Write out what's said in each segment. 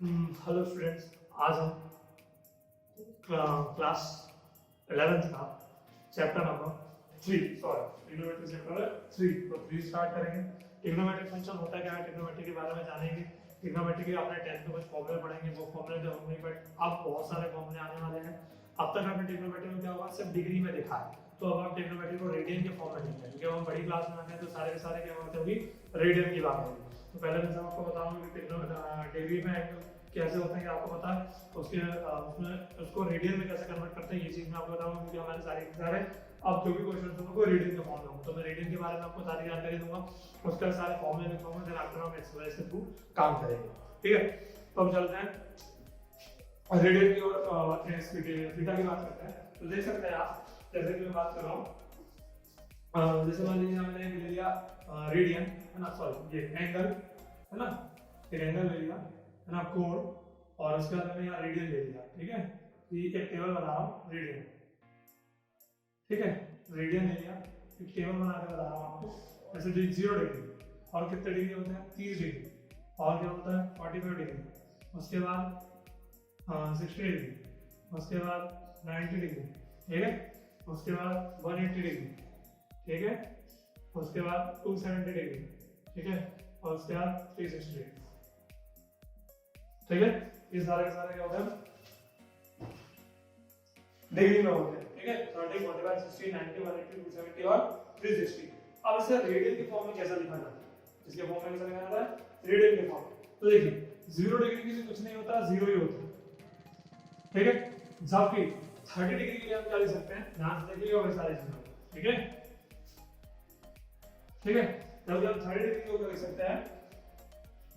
Hello students, आज हम class 11th का chapter number 3 sorry trigonometry chapter 3 तो 3 स्टार्ट करेंगे। ट्रिग्नोमेट्रिक फंक्शन होता क्या है, ट्रिग्नोमेट्री के बारे में जानेंगे। ट्रिग्नोमेट्री के अपने 10th में कुछ फॉर्मूले पढ़ेंगे, वो फॉर्मूले तो होंगे बट अब बहुत सारे फॉर्मूले आने वाले हैं। अब तक हमने ट्रिग्नोमेट्री में क्या हुआ, सिर्फ डिग्री में देखा है, तो अब हम ट्रिग्नोमेट्री को रेडियन के फॉर्म में देखते हैं। क्योंकि हम बड़ी क्लास में आते हैं तो सारे के सारे क्या होते होगी, रेडियन की बात होगी। तो पहले मैं आपको बताऊंगा कि डिग्री में एंगल कैसे होता है, कि आपको पता है उसके उसमें उसको रेडियन में कैसे कन्वर्ट करते हैं, ये चीज मैं आपको बताऊंगा क्योंकि हमारे सारे अब जो भी क्वेश्चन होंगे वो रेडियन के फॉर्म में होंगे। तो मैं रेडियन के बारे में आपको सारी जानकारी दूंगा, उसका सारे फॉर्मूले लिखूंगा, देन आफ्टर हम एक्सरसाइज के थ्रू काम करेंगे। ठीक है, तो हम चलते हैं रेडियन की और थीटा की बात करते हैं। तो देख सकते हैं आप, जैसे कि मैं बात कर रहा हूँ, जैसे मान लीजिए हमने ले लिया रेडियन है ना, सॉरी ये एंगल है ना, एक एंगल ले लिया है ना, कोण, और उसके बाद मैंने यहाँ रेडियन ले लिया। ठीक है, ये एक टेबल बना रहा हूँ रेडियन। ठीक है, रेडियन ले लिया, एक टेबल बना के बता रहा हूँ आपको। जैसे 0 डिग्री और कितने डिग्री होते हैं, 30 डिग्री, और क्या होता है 45 डिग्री, उसके बाद 60 डिग्री, उसके बाद 90 डिग्री, ठीक है, उसके बाद 180 डिग्री, ठीक है, उसके बाद 270 डिग्री, ठीक है, और उसके बाद 360 डिग्री। ठीक है, ये सारे के सारे क्या होते हैं, डिग्री में होते हैं। ठीक है, 30, 45, 60, 90, 180, 270 और 360। अब इसे रेडियन के फॉर्म में कैसे लिखा जाता है, इसके फॉर्म में कैसे लिखा जाता है, रेडियन के फॉर्म में। तो देखिए 0 डिग्री के लिए कुछ नहीं होता, 0 ही होता है। ठीक है, जबकि 30 डिग्री के लिए हम क्या लिख सकते हैं, ध्यान से देखिएगा वही सारे चीजें। ठीक है, ठीक है, जब हम 30 डिग्री को लिख सकते हैं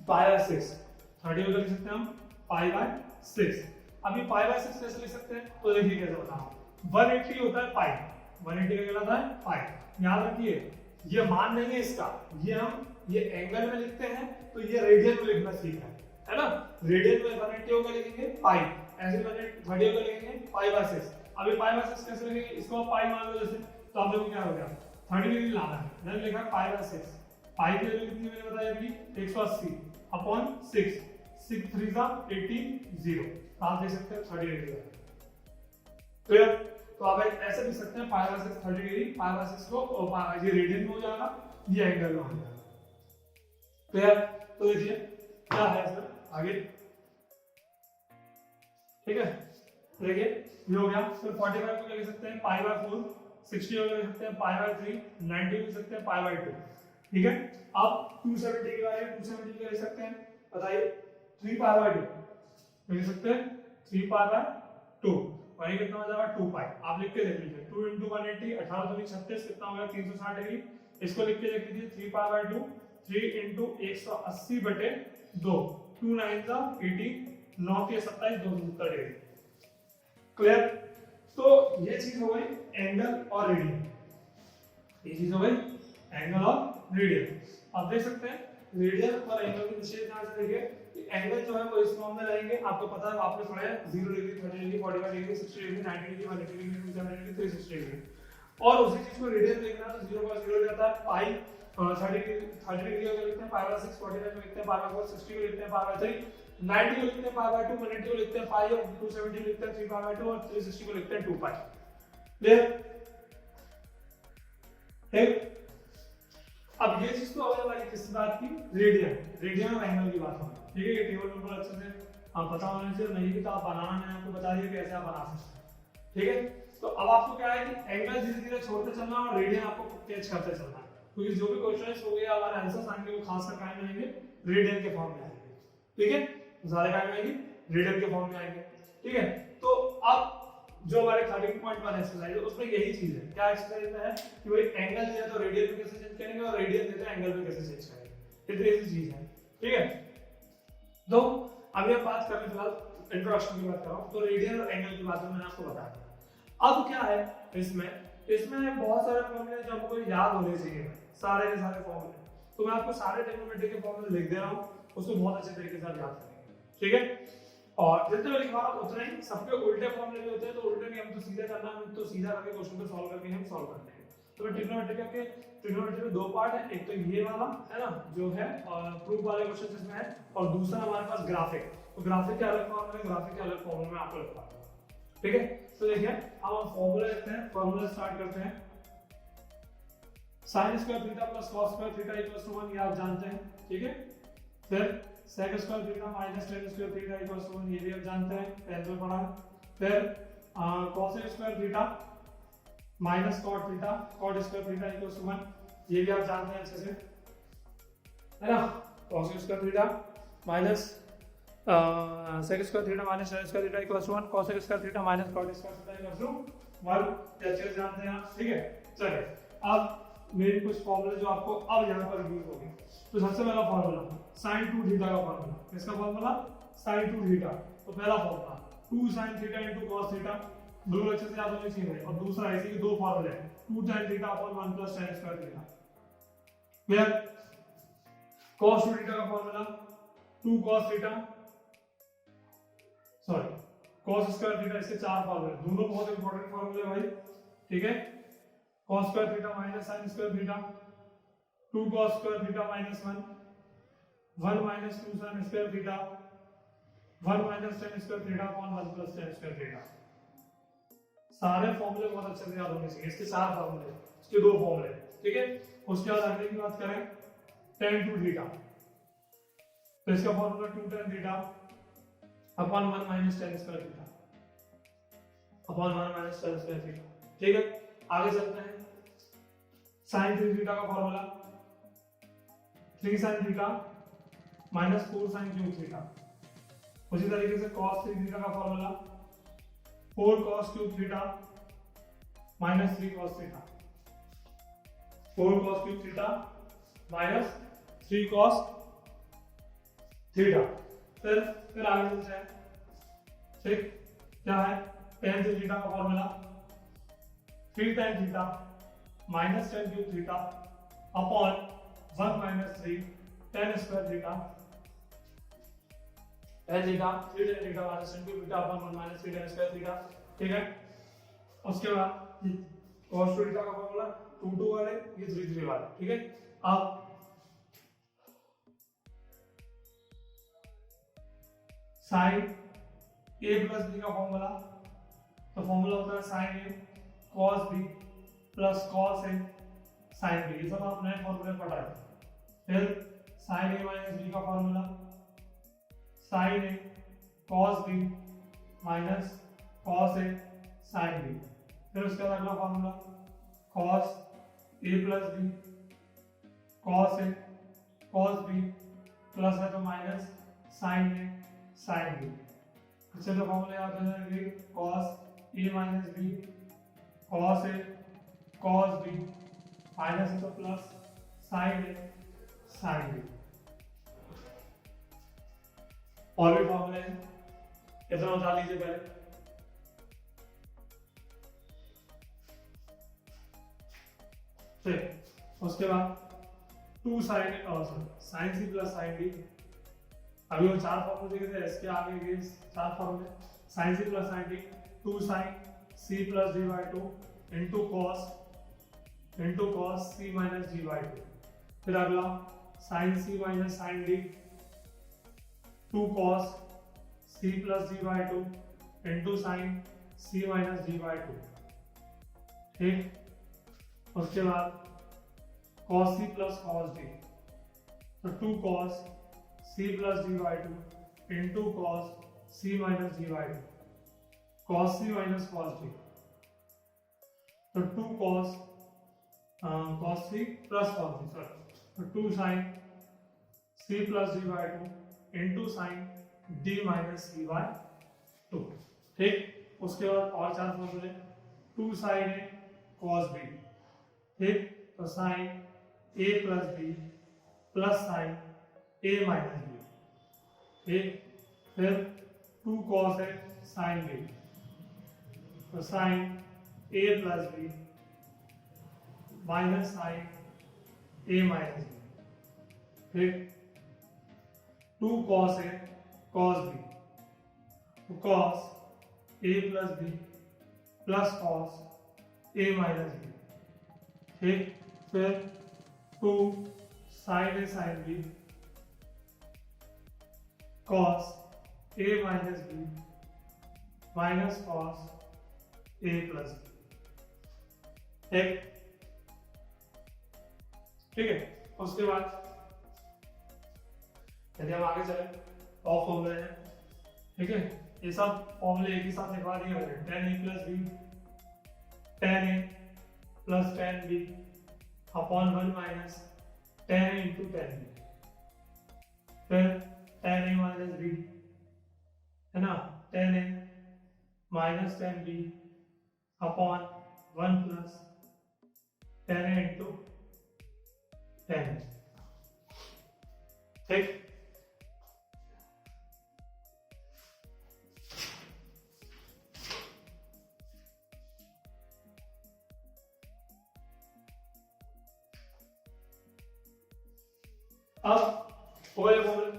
पाई बाय 6, 30 को लिख सकते हैं हम पाई बाय 6। अभी पाई बाय 6 कैसे लिख सकते हैं, तो देखिए कैसे बताऊं। 180 होता है पाई, 180 का क्या होता है पाई। याद रखिए ये मान नहीं है इसका, ये एंगल में लिखते हैं तो ये रेडियन में लिखना सीखना है ना। रेडियन में 180 का लिखेंगे पाई, ऐसे 130 का लिखेंगे पाई बाय 6। अभी पाई बाय 6 कैसे लिखेंगे, इसको आप पाई मान लो जैसे, तो आप देखो क्या हो गया, 30 डिग्री लाना है, मैंने लिखा पाई बाय 6। पाई की वैल्यू कितनी मैंने बताया अभी, 180 अपॉन 6, 6 3 जा 18 0, आप देख सकते हैं 30 डिग्री है। क्लियर, तो आप ऐसे लिख सकते हैं पाई बाय 6 30 डिग्री, पाई बाय 6 को और ये रेडियन में हो जाएगा, ये एंगल में हो जाएगा। क्लियर, तो देखिए क्या है इसमें आगे। ठीक है, देखिए ये हो गया। फिर 45 को लिख सकते हैं पाई बाय 4, 60 को लिख सकते हैं पाई बाय 3, 90 लिख सकते हैं पाई बाय 2। ठीक है, अब 270 के बारे में 270 का लिख सकते हैं, बताइए 3 पाई बाय 2 लिख सकते हैं, 3 पाई बाय 2, वही कितना हो जाएगा 2 पाई। आप लिख के देख लीजिए, 2 × 180 18 दूनी 36 कितना हो गया 360 डिग्री। इसको लिख के देख लीजिए 3 पाई बाय 2, 3 × 180 बटे 2, 2 9 जा 18, 9 के 27, 270 डिग्री। क्लियर, तो ये चीज हो गई एंगल और रेडियन, ये चीज हो गई एंगल और रेडियन। आप देख सकते हैं रेडियन और एंगल की विशेष ध्यान से देखिए, एंगल जो है वो इस फॉर्म में रहेंगे, आपको पता है आपने पढ़ा है 0 degree, 30 degree, 45 degree, 60 degree, 90 degree, 180 degree, 270 degree, 360 degree. और उसी चीज को रेडियन देखना है तो 0 का 0 जाता है, पाई 30 डिग्री को लिखते हैं पाई बाय 6, 45 को लिखते हैं पाई बाय 4, 60 को लिखते हैं पाई बाय 3, 90 को लिखते हैं पाई बाय 2, 180 को लिखते हैं पाई, और 270 को लिखते हैं 3 पाई बाय 2, और 360 को लिखते हैं 2 पाई। क्लियर, ठीक। अब ये चीज तो अगले वाली किस बात की, रेडियन और एंगल की बात होगी। ठीक है, ये टेबल पेपर अच्छे से आप पता होना चाहिए, नहीं भी तो आप बनाना, मैंने आपको बता दिया कैसे आप बना सकते हैं। ठीक है, तो अब आपको क्या है कि एंगल धीरे धीरे छोड़ते चलना और रेडियन आपको कैच करते चलना है, क्योंकि जो भी क्वेश्चंस हो गए हमारे आंसर्स आएंगे वो खासकर काय में आएंगे, रेडियन के फॉर्म में आएंगे। ठीक है, सारे काय में आएंगे, रेडियन के फॉर्म में आएंगे। ठीक है, तो अब जो हमारे 13.1 एक्सरसाइज है उसमें यही चीज है, क्या एक्सरसाइज में है कि भाई एंगल दिया तो रेडियन में कैसे चेंज करेंगे, और रेडियन दिया तो एंगल में कैसे चेंज करेंगे, इतनी ऐसी चीज है। ठीक है, तो अभी हम बात करें, फिलहाल इंट्रोडक्शन की बात कर रहा हूं, तो रेडियन और एंगल की बात मैंने आपको बता दिया। अब क्या है इसमें बहुत सारे फॉर्मूले जो आपको याद होने चाहिए, सारे के सारे फॉर्मूले, तो मैं आपको सारे ट्रिग्नोमेट्री के फॉर्मूले लिख दे रहा हूं, उसको बहुत अच्छे तरीके से याद करेंगे। ठीक है, और जितने मैं लिखवा रहा हूं उतने ही, सबके उल्टे फॉर्मूले भी होते हैं, तो उल्टे नहीं, हम तो सीधा करना है, तो सीधा करके क्वेश्चन को सॉल्व करके हम सॉल्व करते हैं। तो ट्रिग्नोमेट्री के दो पार्ट है, एक तो ये वाला है ना जो है और प्रूफ वाले क्वेश्चन इसमें है, और दूसरा हमारे पास ग्राफिक। तो ग्राफिक के अलग फॉर्मूले, ग्राफिक के अलग फॉर्मूले में आपको लिखवा दूंगा, ठीक है। तो देखिए अब हम फॉर्मूला लिखते हैं, फॉर्मूला स्टार्ट करते हैं। sin square theta plus cos square theta equals to 1, ये आप जानते हैं, ठीक है। फिर sec square theta minus tan square theta equals to 1, ये भी आप जानते हैं, पहले में पढ़ा। फिर cos square theta minus cot theta, cot square theta equals to 1, ये भी आप जानते हैं अच्छे से, है ना। cos square theta minus sec square theta minus tan square theta equals to 1, cos square theta minus cot square theta equals to 1, ये अच्छे से जानते हैं आप, ठीक है। चलिए अब मेरे कुछ फॉर्मूले जो आपको अब यहाँ पर यूज होंगे। तो सबसे पहला फॉर्मूला sin 2 थीटा का फॉर्मूला, किसका फॉर्मूला? sin 2 theta. तो पहला formula 2 sin theta into cos theta, दोनों अच्छे से याद होने चाहिए। और दूसरा ऐसे ही दो फॉर्मूले हैं, 2 tan theta upon 1 plus tan square theta. Clear? cos 2 theta का formula 2 cos theta, sorry cos square theta, इसके चार फॉर्मूले, दोनों बहुत इंपॉर्टेंट फॉर्मूले भाई, ठीक है। cos square theta minus sin square theta, 2 cos square theta minus 1, 1 minus 2 sin square theta, 1 minus tan square theta upon 1 plus tan square theta. सारे फॉर्मूले बहुत अच्छे से याद होने चाहिए, इसके चार फॉर्मूले, इसके दो फॉर्मूले, ठीक है। उसके बाद अगले की बात करें tan 2 थीटा, तो इसका formula 2 tan theta upon 1 minus tan square theta upon 1 minus tan square theta, ठीक है। आगे चलते हैं, sin 3 थीटा का formula 3 sin theta minus 4 sin cube theta. उसी तरीके से cos 3 थीटा का formula 4 cos cube theta minus 3 cos theta, 4 cos cube theta minus 3 cos theta. फिर आगे चलते हैं, ठीक, क्या है tan 3 थीटा का formula 3 tan theta minus tan cube theta upon 1 minus 3 tan square theta, tan theta 3 tan theta minus tan cube theta upon 1 minus 3 tan square theta, ठीक है। उसके बाद cos 2 थीटा का फॉर्मूला 2 2 वाले, ये 3 3 वाले, ठीक है। अब sin a प्लस b का फॉर्मूला, तो फॉर्मूला होता है sin a cos b plus cos a sin b, ये सब आप नए फॉर्मूले पढ़ा है। फिर sin a माइनस b का formula sin a cos b minus cos a sin b। फिर उसके बाद अगला formula cos a plus b cos a cos b plus है तो minus sin a sin b। अच्छे से फॉर्मूले याद हो जाएंगे, cos a minus b cos a cos b minus है तो plus sin a sin b। और भी फॉर्मूले हैं, इतना बता लीजिए पहले। ठीक, उसके बाद 2 sin sin c plus sin d, अभी वो चार फॉर्मूले देखे थे, इसके आगे ये चार फॉर्मूले sin c plus sin d, 2 sin c plus d by 2 into cos c minus d by 2। फिर अगला sin c minus sin d, 2 cos c plus d by 2 into sin c minus d by 2, ठीक। उसके बाद cos c plus cos d, तो 2 cos c plus d by 2 into cos c minus d by 2, cos c minus cos d, तो 2 cos c plus cos d, sorry, तो 2 sin c plus d by 2 into sin d minus c by 2, ठीक। उसके बाद और चार फॉर्मूले 2 sin a cos b, ठीक, तो sin a plus b plus sin a minus b, ठीक। फिर 2 cos a sin b, तो sin a plus b minus sin a minus b, ठीक। 2 cos a cos b, तो cos a plus b plus cos a minus b, ठीक, फिर 2 sin A sin B cos A minus B minus cos A plus B, ठीक, ठीक है। उसके बाद यदि हम आगे चले और फॉर्मूले हैं, ठीक है, ये सब फॉर्मूले एक ही साथ लिखवा दिए मैंने, tan A plus B tan A plus tan B upon 1 minus tan A into tan B, फिर tan A minus B है ना, tan A minus tan B upon 1 plus tan A into tan B, ठीक। अब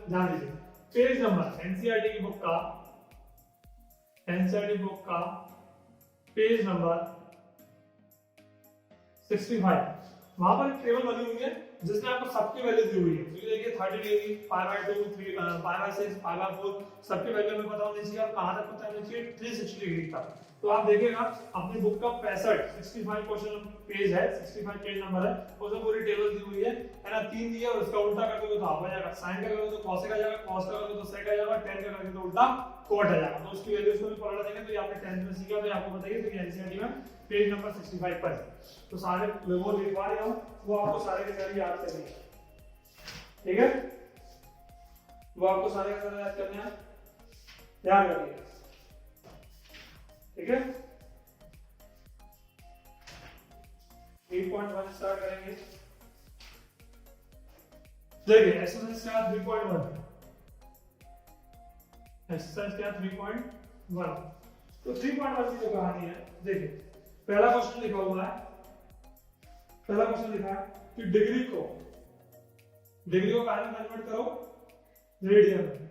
ध्यान दीजिए, page number NCERT की book का page number 65, वहां पर एक टेबल बनी हुई है जिसमें आपको सबकी वैल्यू दी हुई है। तो देखिए 30 डिग्री, π/2, 3 π/6, π/4 सबकी वैल्यू हमें पता होनी चाहिए और कहां तक पता होनी चाहिए 360 डिग्री तक। तो आप देखिएगा अपनी बुक का 65 क्वेश्चन पेज है, 65 पेज नंबर है, उसमें पूरी टेबल दी हुई है ना, 3 दिए और उसका उल्टा करके तो हाफ हो जाएगा, साइन का करोगे तो cos का जाएगा, cos का करोगे तो sec आ जाएगा, tan का करोगे तो उल्टा cot आ जाएगा। तो उसकी वैल्यूज को भी पलट देंगे। तो ये आपने 10th में सीखा, तो आपको बताइए तो एनसीईआरटी में पेज नंबर 65 पर तो सारे वो लिखवा रहा हूं, वो आपको सारे के सारे याद करने हैं, ठीक है, वो आपको सारे के सारे याद करने हैं, याद रखिए, ठीक है। 3.1 स्टार्ट करेंगे, देखिए एक्सरसाइज क्या 3.1, एक्सरसाइज क्या 3.1। तो 3.1 की जो कहानी है, देखिए पहला क्वेश्चन लिखा हुआ है, पहला क्वेश्चन लिखा है कि डिग्री को कहाँ में कन्वर्ट करो, रेडियन में,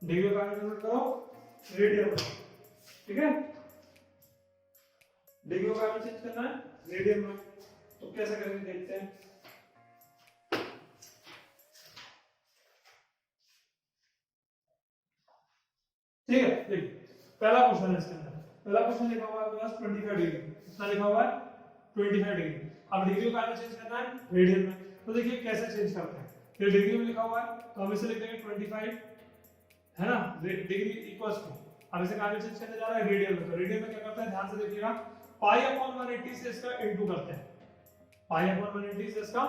डिग्री को कहाँ में कन्वर्ट करो, रेडियन में, ठीक है, डिग्री को कहाँ में चेंज करना है, रेडियन में। तो कैसे करेंगे देखते हैं, ठीक है। देखिए पहला क्वेश्चन है इसके अंदर, पहला क्वेश्चन लिखा हुआ है आपके पास 25 डिग्री, कितना लिखा हुआ है 25 डिग्री। अब डिग्री को कहाँ में चेंज करना है, रेडियन में। तो देखिए कैसे चेंज करते हैं, ये डिग्री में लिखा हुआ है तो हम इसे लिख देंगे 25 है ना, डिग्री इक्वल्स टू, अब इसे कहाँ में चेंज करने जा रहा है, रेडियन में। तो रेडियन में क्या करते हैं, ध्यान से देखिएगा, π/180 से इसका इनटू करते हैं, π/180 से इसका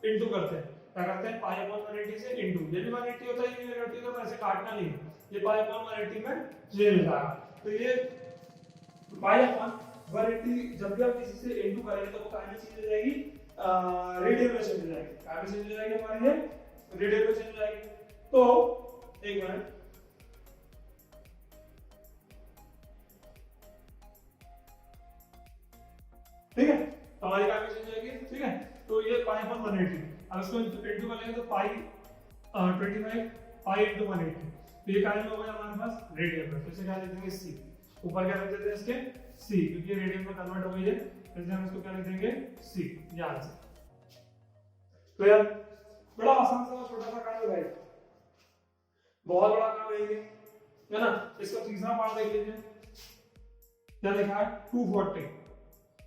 इनटू करते हैं, क्या करते हैं π/180 से इनटू, ये भी 180 होता है, ये भी 180 होता है, ऐसे काटना नहीं है, ये π/180 में चेंज हो जाएगा। तो ये π/180 जब भी आप किसी से इनटू करेंगे तो वो कहाँ में चेंज हो जाएगी, रेडियन में चेंज हो जाएगी, कहाँ में चेंज हो जाएगी हमारी, ये रेडियन में चेंज हो जाएगी। तो एक मिनट, ठीक है, तो हमारी कहाँ में चेंज हो जाएगी, ठीक है। तो ये π/180, अब इसको इनटू करेंगे तो π/25 π/180, तो ये कहाँ में हो गया हमारे पास, रेडियन में। तो इसे क्या लिख देंगे, c, ऊपर क्या लिख देते हैं इसके c, क्योंकि रेडियन में कन्वर्ट हो गई है, इसलिए हम इसको क्या लिख देंगे c, ये आंसर। तो यार बड़ा आसान सा छोटा सा काम है भाई, बहुत बड़ा काम है ना। इसका तीसरा पार्ट देख लीजिए, क्या लिखा है 240,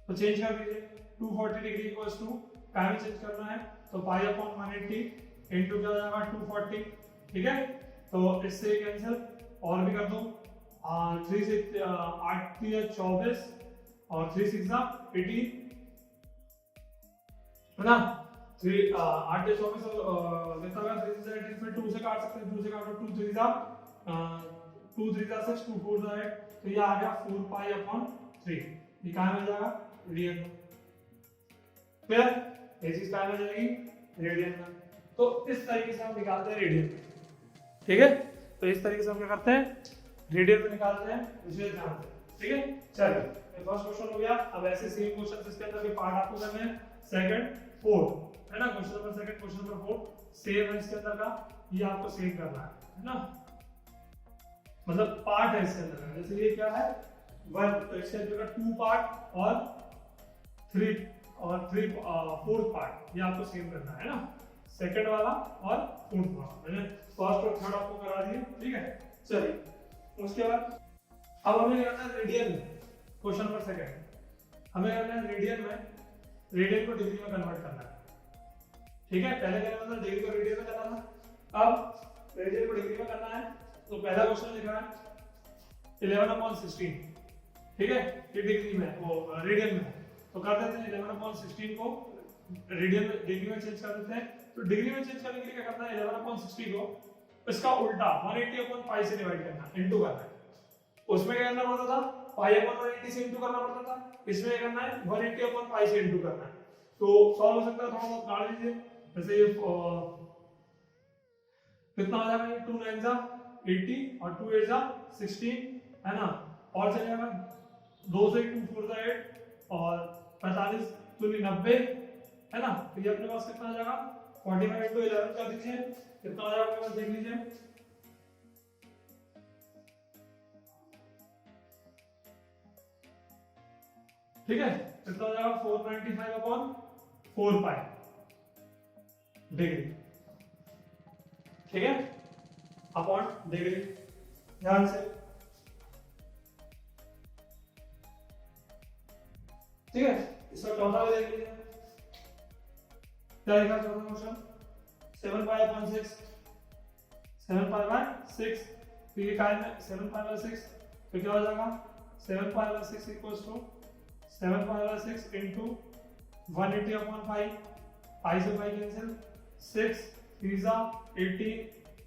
तो चेंज कर दीजिए, 240 डिग्री इक्वल्स टू कहाँ में चेंज करना है, तो π/180 इनटू क्या हो जाएगा 240, ठीक है। तो इससे कैंसिल और भी कर दो, 3 से 8 3 24 और 3 6 18 है ना, 3 8 से 24 और कितना होगा 3 से 18, फिर 2 से काट सकते हैं, 2 से काटो 2 3 2 3 6 2 4 8, तो ये आ गया 4π/3, ये कहाँ में जाएगा, रेडियन में। फिर ये चीज कहाँ में जाएगी, रेडियन में। तो इस तरीके से हम निकालते हैं रेडियन, ठीक है। तो इस तरीके से हम क्या करते हैं, रेडियन में निकालते हैं, इसे ध्यान से, ठीक है। चलिए फर्स्ट क्वेश्चन हो गया। अब ऐसे सेम क्वेश्चन इसके अंदर के पार्ट आपको करने हैं, सेकंड फोर्थ है ना, question number second question number fourth same है इसके अंदर का, ये आपको सेम करना है ना, मतलब पार्ट है इसके अंदर। जैसे ये क्या है 1, तो इसके अंदर का 2 पार्ट और 3 और फोर्थ पार्ट ये आपको सेम करना है ना, सेकंड वाला और फोर्थ वाला मैंने फर्स्ट और थर्ड आपको करा दिए, ठीक है। चलिए उसके बाद अब हमें करना है रेडियन में, क्वेश्चन नंबर सेकंड हमें करना है रेडियन में, रेडियन को डिग्री में कन्वर्ट करना है, ठीक है। पहले क्या करना था, डिग्री को रेडियन में करना था, अब रेडियन को डिग्री में करना है। तो पहला क्वेश्चन लिखा है 11/16, ठीक है, ये डिग्री में वो रेडियन में, तो कर देते हैं 11/16 को रेडियन में डिग्री में चेंज कर देते हैं। तो डिग्री में चेंज करने के लिए क्या करना है, 11/60 को इसका उल्टा 180/π से डिवाइड करना, इनटू करना है। उसमें क्या करना पड़ता था, π/180 से इनटू करना पड़ता था, इसमें क्या करना है 180/π से इनटू करना है। तो सॉल्व हो सकता है, थोड़ा बहुत काट लीजिए, जैसे ये कितना हो जाएगा, 2 9 जा 80 और 2 8 जा 16 है ना, और चलेगा 2 से 2 4 जा 8 और 45 2 90 है ना। तो ये अपने पास कितना आ जाएगा, 45 into 11 कर दीजिए, कितना आ जाएगा अपने पास देख लीजिए, ठीक है, कितना हो जाएगा 495/4π डिग्री, ठीक है, अपॉन डिग्री। ध्यान से, ठीक है। इसका चौथा देख लीजिए, क्या लिखा चौथा क्वेश्चन, 7π/6, 7π/6, तो ये काय में 7π/6, तो क्या हो जाएगा 7π/6 इक्वल्स टू 7π/6 इंटू 180/π, पाई से पाई कैंसिल, 6 3 80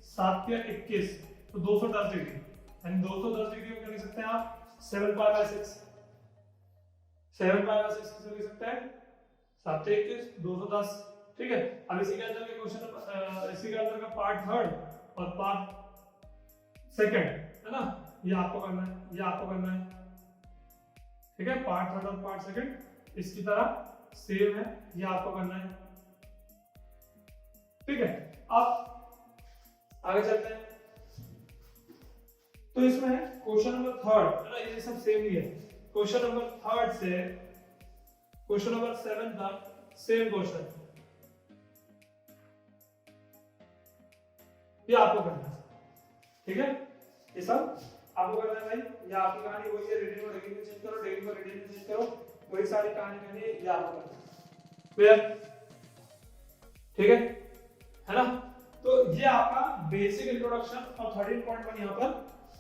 7 या 21, तो 210 डिग्री, यानी 210 डिग्री में लिख सकते हैं आप 7π/6, 7π/6 किसे लिख सकते हैं 7 21 210, ठीक है। अब इसी के अंदर के क्वेश्चन, इसी के अंदर का पार्ट थर्ड और पार्ट सेकंड है ना, ये आपको करना है, ये आपको करना है, ठीक है। पार्ट थर्ड और पार्ट सेकंड इसकी तरह सेम है, ये आपको करना है, ठीक है। अब आगे चलते हैं, तो इसमें क्वेश्चन नंबर थर्ड है ना, ये सब सेम ही है, क्वेश्चन नंबर थर्ड से क्वेश्चन नंबर 7 तक सेम क्वेश्चन, ये आपको करना है, ठीक है। ये सब आपको करना है भाई, ये आपकी कहानी वही है, रेडियन को डिग्री में चेंज करो, डिग्री को रेडियन में चेंज करो, वही सारी कहानी करनी है, ये आपको करना है, क्लियर, ठीक है ना। तो ये आपका बेसिक इंट्रोडक्शन और 13.1 यहाँ पर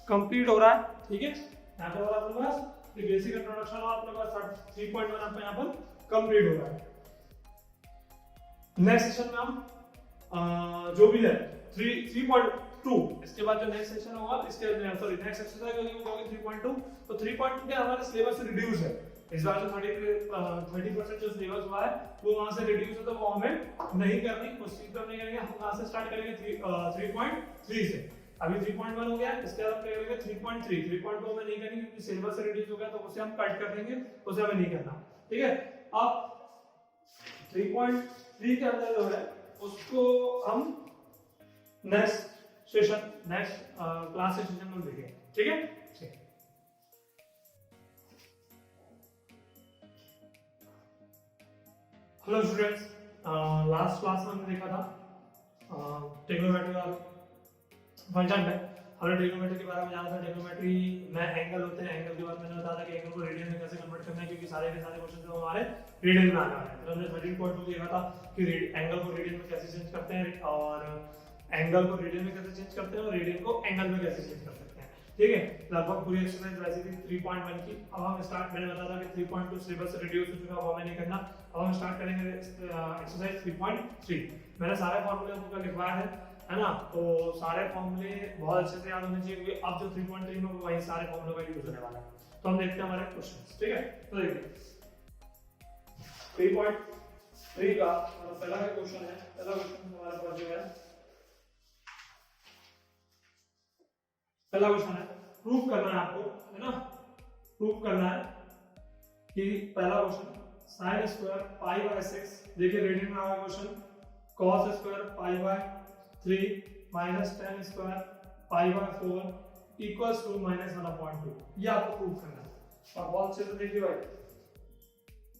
कंप्लीट हो रहा है, ठीक है। यहाँ पे और अपने पास ये बेसिक इंट्रोडक्शन और अपने पास 3.1 आपका यहाँ पर कंप्लीट हो रहा है। नेक्स्ट सेशन में हम जो भी है 3.2, इसके बाद जो नेक्स्ट सेशन होगा, इसके सॉरी नेक्स्ट एक्सरसाइज होगी 3.2, तो 3.2 के हमारे सिलेबस से रिड्यूस है, इस बार जो 30% जो सिलेबस हुआ है वो वहां से रिड्यूस है, तो वो हमें नहीं करनी, उस चीज पर नहीं करेंगे, हम वहां से स्टार्ट करेंगे 3.3 से। अभी 3.1 हो गया, इसके बाद हम करेंगे 3.3, 3.2 में नहीं करेंगे क्योंकि सिलेबस से रिड्यूस हो गया, तो उसे हम कट कर देंगे, उसे हमें नहीं करना, ठीक है। अब 3.3 के अंदर जो है उसको हम next session, next class session में देखेंगे, ठीक है। हेलो स्टूडेंट्स, लास्ट क्लास में हमने देखा था ट्रिग्नोमेट्री का फंक्शन में, हमने ट्रिग्नोमेट्री के बारे में जाना था। ट्रिग्नोमेट्री में एंगल होते हैं, एंगल के बाद मैंने बताया था कि एंगल को रेडियन में कैसे कन्वर्ट करना है, क्योंकि सारे के सारे क्वेश्चन जो हमारे रेडियन में आने वाले हैं। फिर हमने 13.2 देखा था कि एंगल को रेडियन में कैसे चेंज करते हैं, और एंगल को रेडियन में कैसे चेंज करते हैं, और रेडियन को एंगल में कैसे चेंज कर सकते हैं, ठीक है। लगभग पूरी एक्सरसाइज वैसी थी 3.1 की। अब हम स्टार्ट, मैंने बताया था कि 3.2 सिलेबस से रिड्यूस हो चुका है, वो हमें नहीं करना। अब हम स्टार्ट करेंगे एक्सरसाइज 3.3। मैंने सारे फॉर्मूले आपको लिखवाया है ना, तो सारे फॉर्मूले बहुत अच्छे से याद होने चाहिए, क्योंकि अब जो 3.3 में वही सारे फॉर्मूले का यूज होने वाला है। तो हम देखते हैं हमारे क्वेश्चंस, ठीक है। तो देखिए 3.3 का पहला क्वेश्चन है, पहला क्वेश्चन हमारे पास जो है, पहला क्वेश्चन है, प्रूफ करना है आपको, है ना, प्रूफ करना है कि पहला question sin square pi by 6, देखिए रेडियन में आया question, cos square pi by 3 minus tan square pi by 4 equals to -1/2, ये आपको प्रूफ करना है। और बहुत अच्छे से देखिए भाई,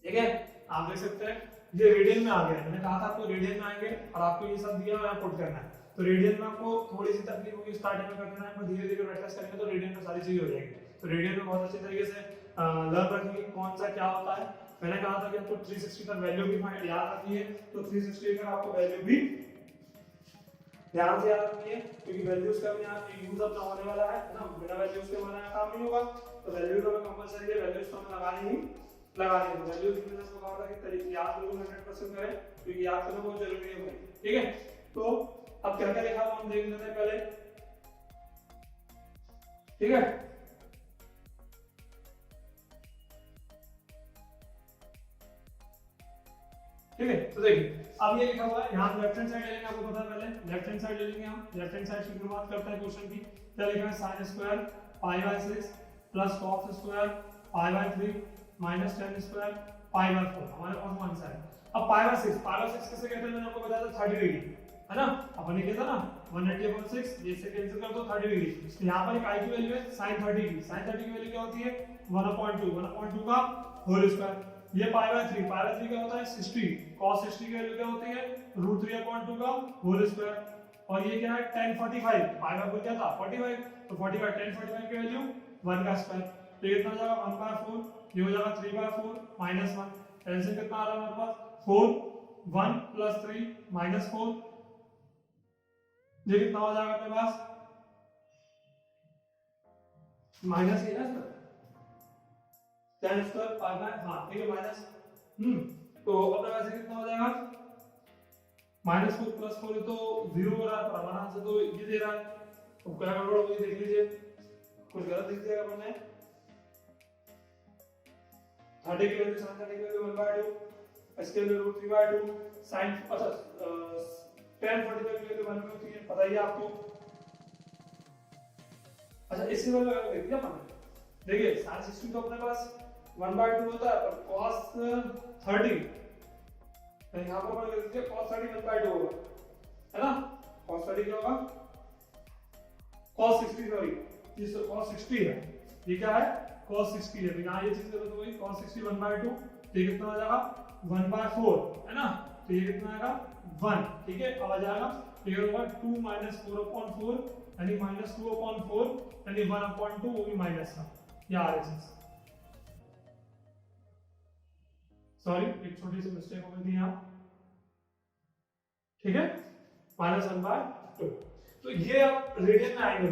ठीक है। आप देख सकते हैं ये रेडियन में आ गया। मैंने कहा था आपको रेडियन में आएंगे और आपको ये सब दिया और पुट करना है। तो रेडियन में आपको थोड़ी सी तकलीफ होगी स्टार्टिंग में करना है, पर धीरे धीरे प्रैक्टिस करेंगे तो रेडियन में सारी चीजें हो जाएंगी। तो रेडियन में बहुत अच्छे तरीके से लर्न रखेंगे कौन सा क्या होता है। मैंने कहा था कि आपको 360 का वैल्यू भी याद रखनी है, तो 360 का आपको वैल्यू भी ध्यान से याद रखनी है, क्योंकि वैल्यूज का भी यहाँ यूज अपना होने वाला है ना, बिना वैल्यूज के हमारा काम नहीं होगा। तो वैल्यू का कंपलसरी है, वैल्यूज तो हमें लगानी ही लगानी है। वैल्यूज की मैंने कहा था कि तरीके याद बिल्कुल 100% करें, क्योंकि याद करना बहुत जरूरी है भाई, ठीक है। तो अब क्या क्या लिखा हुआ हम देख लेते हैं पहले, ठीक है। ठीक है, तो देखिए अब ये लिखा हुआ है, यहाँ लेफ्ट हैंड साइड ले लेंगे, आपको पता है पहले लेफ्ट हैंड साइड ले लेंगे हम। लेफ्ट हैंड साइड से शुरुआत करते हैं क्वेश्चन की। क्या लिखा है, sin square pi by 6 plus cos square pi by 3 minus tan square pi by 4। हमारे पास वन साइड। अब पाई बाय 6 किसे कहते हैं, मैंने आपको बताया था 30 डिग्री, है ना। अपन ने किया था ना 180/6, ये से कैंसिल कर दो 30 डिग्री। तो यहाँ पर एक i की वैल्यू है sin 30 की। sin 30 की वैल्यू क्या होती है 1/2 का होल स्क्वायर। ये पाई बाय 3 क्या होता है 60, cos 60 की वैल्यू क्या होती है √3/2 का होल स्क्वायर। और ये क्या है tan 45, पाई बाय क्या था 45, तो 45 tan 45 की वैल्यू 1 का स्क्वायर। तो ये कितना हो जाएगा 1/4, ये हो जाएगा 3/4 माइनस 1। कैंसिल कितना आ रहा है हमारे पास 4, 1 प्लस 3 माइनस 4, ये कितना हो जाएगा अपने पास माइनस ही ना tan स्क्वायर पाई बाय, हाँ ठीक है माइनस। तो अपने पास कितना हो जाएगा -4 प्लस 4, तो 0 हो रहा है, पर हमारा आंसर तो ये दे रहा है। तो क्या गड़बड़ होगी देख लीजिए, कुछ गलत लिख दिया मैंने। 30 की वैल्यू sin 30 की वैल्यू 1/2, इसके लिए √3/2 sin, अच्छा tan 45 की वैल्यू 1 होती है, पता ही है आपको। अच्छा इसकी वैल्यू लिख दिया मैंने। देखिए sin 60 तो अपने पास 1/2 होता है, पर cos 30 तो यहाँ पर लिख दीजिए cos 30 1/2 होगा, है ना। cos 30 क्या होगा cos 60, सॉरी ये cos 60 है, ये क्या है cos 60 है। यहाँ ये चीज करो तो वही cos 60 1/2, तो ये कितना हो जाएगा 1/4, है ना। तो ये कितना आएगा 1, ठीक है। अब आ जाएगा ये होगा 2 - 4/4 यानी -2/4 यानी 1/2, वो भी माइनस का। ये आ रहा है, सॉरी एक छोटी सी मिस्टेक हो गई थी यहाँ, ठीक है -1/2। तो ये आप रेडियन में आएंगे,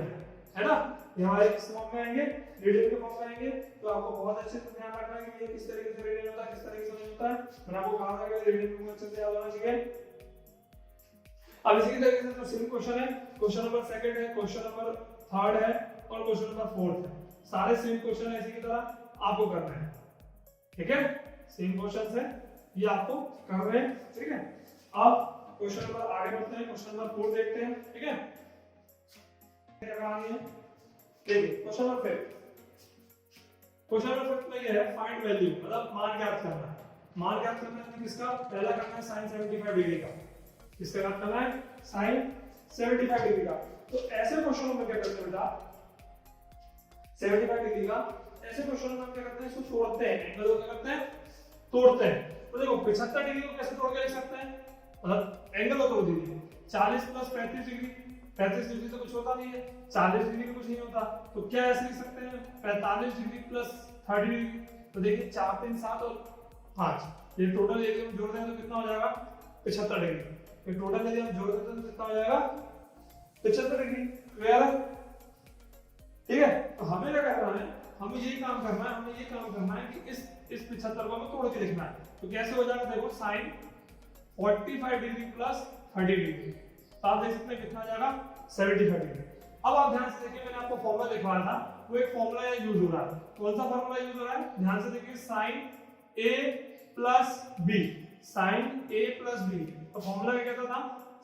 है ना। यहाँ एक फॉर्म में आएंगे, रेडियन के फॉर्म में आएंगे, तो आपको बहुत अच्छे से ध्यान रखना है कि ये किस तरीके से रेडियन होता है, किस तरीके से नहीं होता है। मैंने आपको कहा था कि रेडियन को अच्छे से याद होना चाहिए। अब इसी तरीके से जो सेम क्वेश्चन है, क्वेश्चन नंबर 2 है, क्वेश्चन नंबर 3 है और क्वेश्चन नंबर 4 है। सारे सेम क्वेश्चन है, इसी की तरह आपको करना है, ठीक है। सेम क्वेश्चन है, ये आपको कर रहे हैं, ठीक है। अब क्वेश्चन नंबर आगे बढ़ते हैं, क्वेश्चन नंबर 4 देखते हैं, ठीक है। क्या कहानी है देखिए, क्वेश्चन नंबर 5 में ये है फाइंड वैल्यू, मतलब मान ज्ञात करना है। मान ज्ञात करना है किसका, पहला करना है sin 75 डिग्री का। किसका ज्ञात करना है sin 75 डिग्री का। तो ऐसे क्वेश्चनों में क्या करते हैं बेटा 75 डिग्री का, ऐसे क्वेश्चनों में हम क्या करते हैं, इसको तोड़ते हैं, एंगल को क्या करते हैं तोड़ते हैं। तो देखो 75 डिग्री को कैसे तोड़ के लिख सकते हैं, मतलब एंगल को तोड़ दीजिए। 40 + 35 डिग्री, 35 डिग्री तो कुछ होता नहीं है, 40 डिग्री भी कुछ नहीं होता, तो क्या ऐसे लिख सकते हैं 45 डिग्री + 30 डिग्री। तो देखिए 4 3 7 और 5, ये टोटल यदि हम जोड़ दें तो कितना हो जाएगा 75 डिग्री। ये टोटल यदि हम जोड़ दें तो कितना हो जाएगा 75 डिग्री। क्लियर है, ठीक है। तो हमें क्या करना है, हमें यही काम करना है, हमें ये काम करना है कि इस 75 को हमें तोड़ के लिखना है। तो कैसे हो जाएगा, देखो sin 45 डिग्री + 30 डिग्री, तो आप देख सकते हैं कितना आ जाएगा 75 डिग्री। अब आप ध्यान से देखिए, मैंने आपको फॉर्मूला लिखवाया था, वो एक फॉर्मूला यूज हो रहा है। कौन सा फॉर्मूला यूज हो रहा है, ध्यान से देखिए sin a + b, sin a + b। तो फॉर्मूला क्या कहता था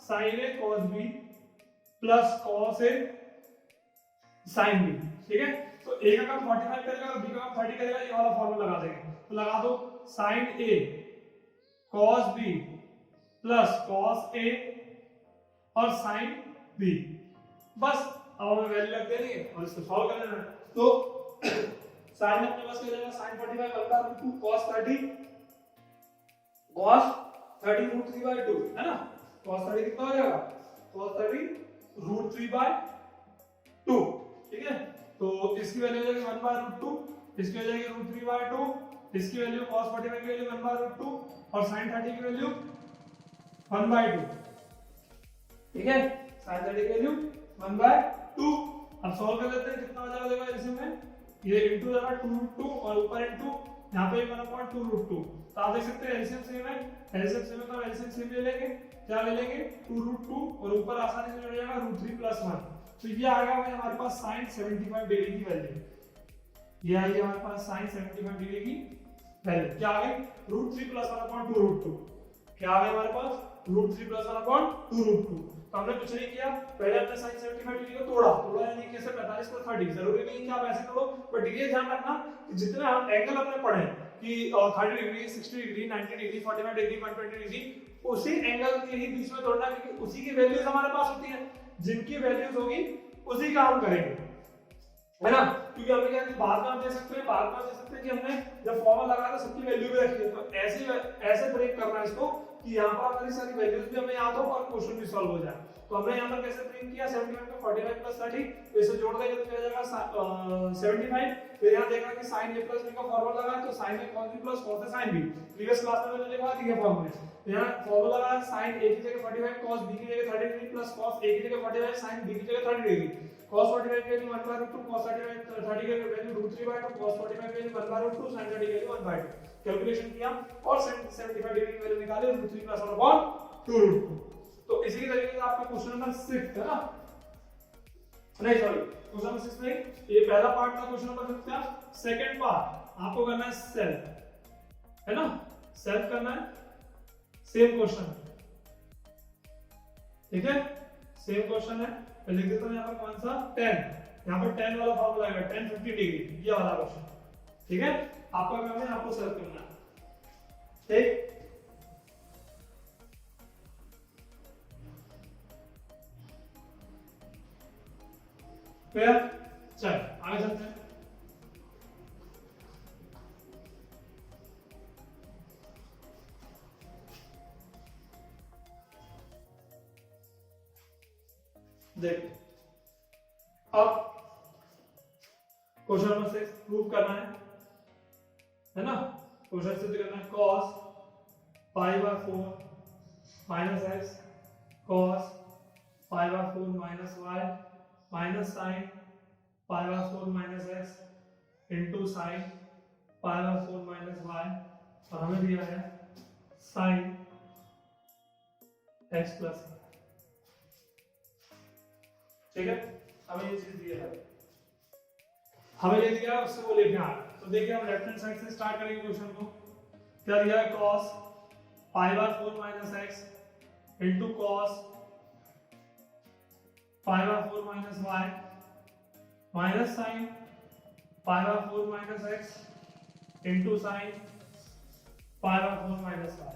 sin a cos b + cos a sin b, ठीक है। तो a का काम 45 करेगा और b का काम 30 करेगा, ये वाला फॉर्मूला लगा देंगे। तो लगा दो sin a cos b + cos a और sin b, बस। अब हमें वैल्यू लग देनी है और इसको सॉल्व कर लेना है। तो sin अपने पास क्या जाएगा sin 45 √2 cos 30 cos 30 root 3 bye 2 है ना, cos 30 कितना हो जाएगा, cos 30 रूट 3 बाय 2, ठीक है। तो इसकी वैल्यू हो जाएगी 1 बाय रूट 2, इसकी हो जाएगी रूट 3 बाय 2, इसकी वैल्यू cos 45 की वैल्यू 1 बाय रूट 2 और sin 30 की वैल्यू 1 बाय 2, ठीक है। sin 30 की वैल्यू 1 बाय 2। अब सॉल्व कर लेते हैं, कितना हो जाएगा देखो एलसीएम में, ये इनटू जाएगा 2 रूट 2 और ऊपर इनटू यहां पे 1/2 रूट 2। तो आप देख सकते हैं एलसीएम सेम है, एलसीएम सेम है तो एलसीएम सेम ले लेंगे, क्या ले लेंगे 2 रूट 2 और ऊपर आसानी से जुड़ जाएगा रूट 3 प्लस 1। तो ये आ गया भाई हमारे पास sin 75 डिग्री की वैल्यू, ये आई है हमारे पास sin 75 डिग्री की वैल्यू, क्या आ गई रूट 3 प्लस 1/2 रूट 2, क्या आ गया हमारे पास रूट 3 प्लस 1/2 रूट 2। तो हमने कुछ नहीं किया, पहले हमने sin 75 डिग्री को तोड़ा यानी कि ऐसे 45 प्लस 30, जरूरी नहीं कि आप ऐसे तोड़ो, बट ये ध्यान रखना कि जितने हम एंगल हमने पढ़े कि 30 degree 60 degree 90 degree 45 degree 120 degree, उसी एंगल के ही बीच में तोड़ना, क्योंकि उसी की वैल्यूज हमारे पास होती है, जिनकी वैल्यूज होगी उसी का हम करेंगे, है ना। क्योंकि हमने क्या बाद में दे सकते हैं, बाद में दे सकते हैं कि हमने जब फॉर्मूला लगाया तो सबकी वैल्यू भी रखी है, तो ऐसे ब्रेक करना है इसको कि यहाँ पर हमारी सारी वैल्यूज भी हमें याद हो और क्वेश्चन भी सॉल्व हो जाए। तो हमने यहाँ पर कैसे ब्रेक किया, 75 को 45 प्लस 30, तो इसे जोड़ देंगे तो क्या हो जाएगा 75। फिर यहाँ देखा कि sin a प्लस b का फॉर्मूला लगा तो sin a cos b plus cos a sin b, previous class में मैंने लिखवा दिया फॉर्मूले। तो यहाँ फॉर्मूला लगा sin a की जगह 45 cos b की जगह 30 डिग्री प्लस cos a की जगह 45 sin b की जगह 30 डिग्री, cos 45 की वैल्यू 1 बाय रूट 2, cos 30 की वैल्यू रूट 3 बाय 2, cos 45 की वैल्यू 1 बाय रूट 2, sin 30 की वैल्यू 1 बाय 2, कैलकुलेशन किया और 75 डिग्री की वैल्यू निकाली रूट 3 प्लस 1/2 रूट 2। तो इसी तरीके से आपका क्वेश्चन नंबर 6 है ना, नहीं सॉरी क्वेश्चन नंबर 6 नहीं, ये पहला पार्ट था क्वेश्चन नंबर 6 का। सेकंड पार्ट आपको करना है सेल्फ, है ना, सेल्फ करना है, सेम क्वेश्चन, ठीक है, सेम क्वेश्चन है। मैं लिख देता हूं यहां पर कौन सा 10, यहां पर 10 वाला फॉर्मूला आएगा 10 50 डिग्री, ये वाला क्वेश्चन, ठीक है। आपका काम है आपको सेल्फ करना है, ठीक। फिर चल आगे चलते हैं। देख अब क्वेश्चन नंबर 6 प्रूव करना है ना, क्वेश्चन सिद्ध करना है cos pi by 4 minus x cos pi by 4 minus y minus sin pi by 4 minus x into sin pi by 4 minus y, और हमें दिया है sin x प्लस, ठीक है। हमें ये चीज दिया है, हमें ये दिया है उससे वो लेके आना। तो देखिए हम लेफ्ट हैंड साइड से स्टार्ट करेंगे क्वेश्चन को। क्या दिया है cos pi by 4 minus x into cos pi by 4 minus y minus sin pi by 4 minus x into sin pi by 4 minus y।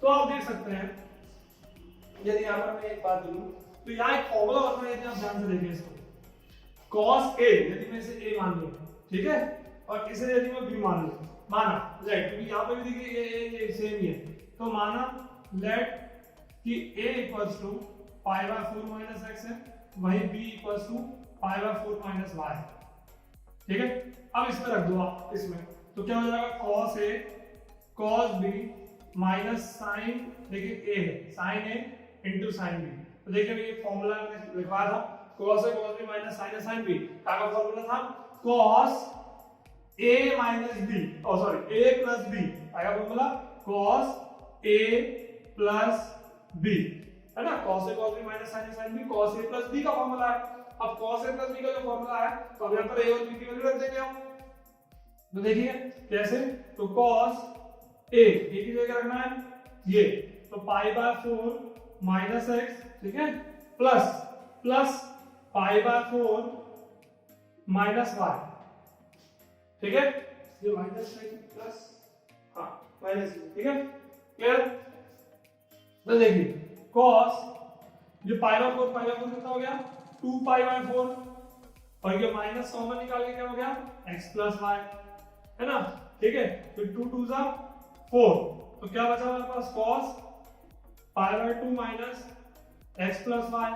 तो आप देख सकते हैं यदि यहाँ पर मैं एक बात बोलूं तो यहाँ एक फॉर्मूला होता है, यदि आप ध्यान से देखें इसको, cos a यदि मैं इसे a मान लूं, ठीक है, और इसे यदि मैं b मान लूं, माना लेट, क्योंकि यहाँ पे भी देखिए ये सेम ही है, तो माना लेट कि a equals to pi by 4 minus x है, वही b equals to pi by 4 minus y, ठीक है। अब इसमें रख दो आप इसमें, तो क्या हो जाएगा cos a cos b minus sin, देखिए a है sin a into sin b। तो देखिए ये फॉर्मूला मैंने लिखवा था cos a cos b minus sin a sin b, क्या का फॉर्मूला था cos a minus b, oh sorry a plus b, आया formula cos a plus b, है ना, cos a cos b minus sin a sin b cos a plus b का formula है। अब cos a plus b का जो formula है तो अब यहां पर a और b की वैल्यू रख देंगे हम। तो देखिए कैसे, तो cos a की जगह रखना है ये, तो पाई बाय 4 माइनस x, ठीक है, plus pi by 4 minus y, ठीक है, ये माइनस प्लस हाँ माइनस, ठीक है, क्लियर। तो देखिए cos जो पाई बाय 4 कितना हो गया 2 पाई बाय 4, और ये माइनस कॉमन निकाल के क्या हो गया x प्लस y, है ना, ठीक है, तो 2 2 4, तो तो क्या बचा हमारे पास cos pi by 2 minus x plus y.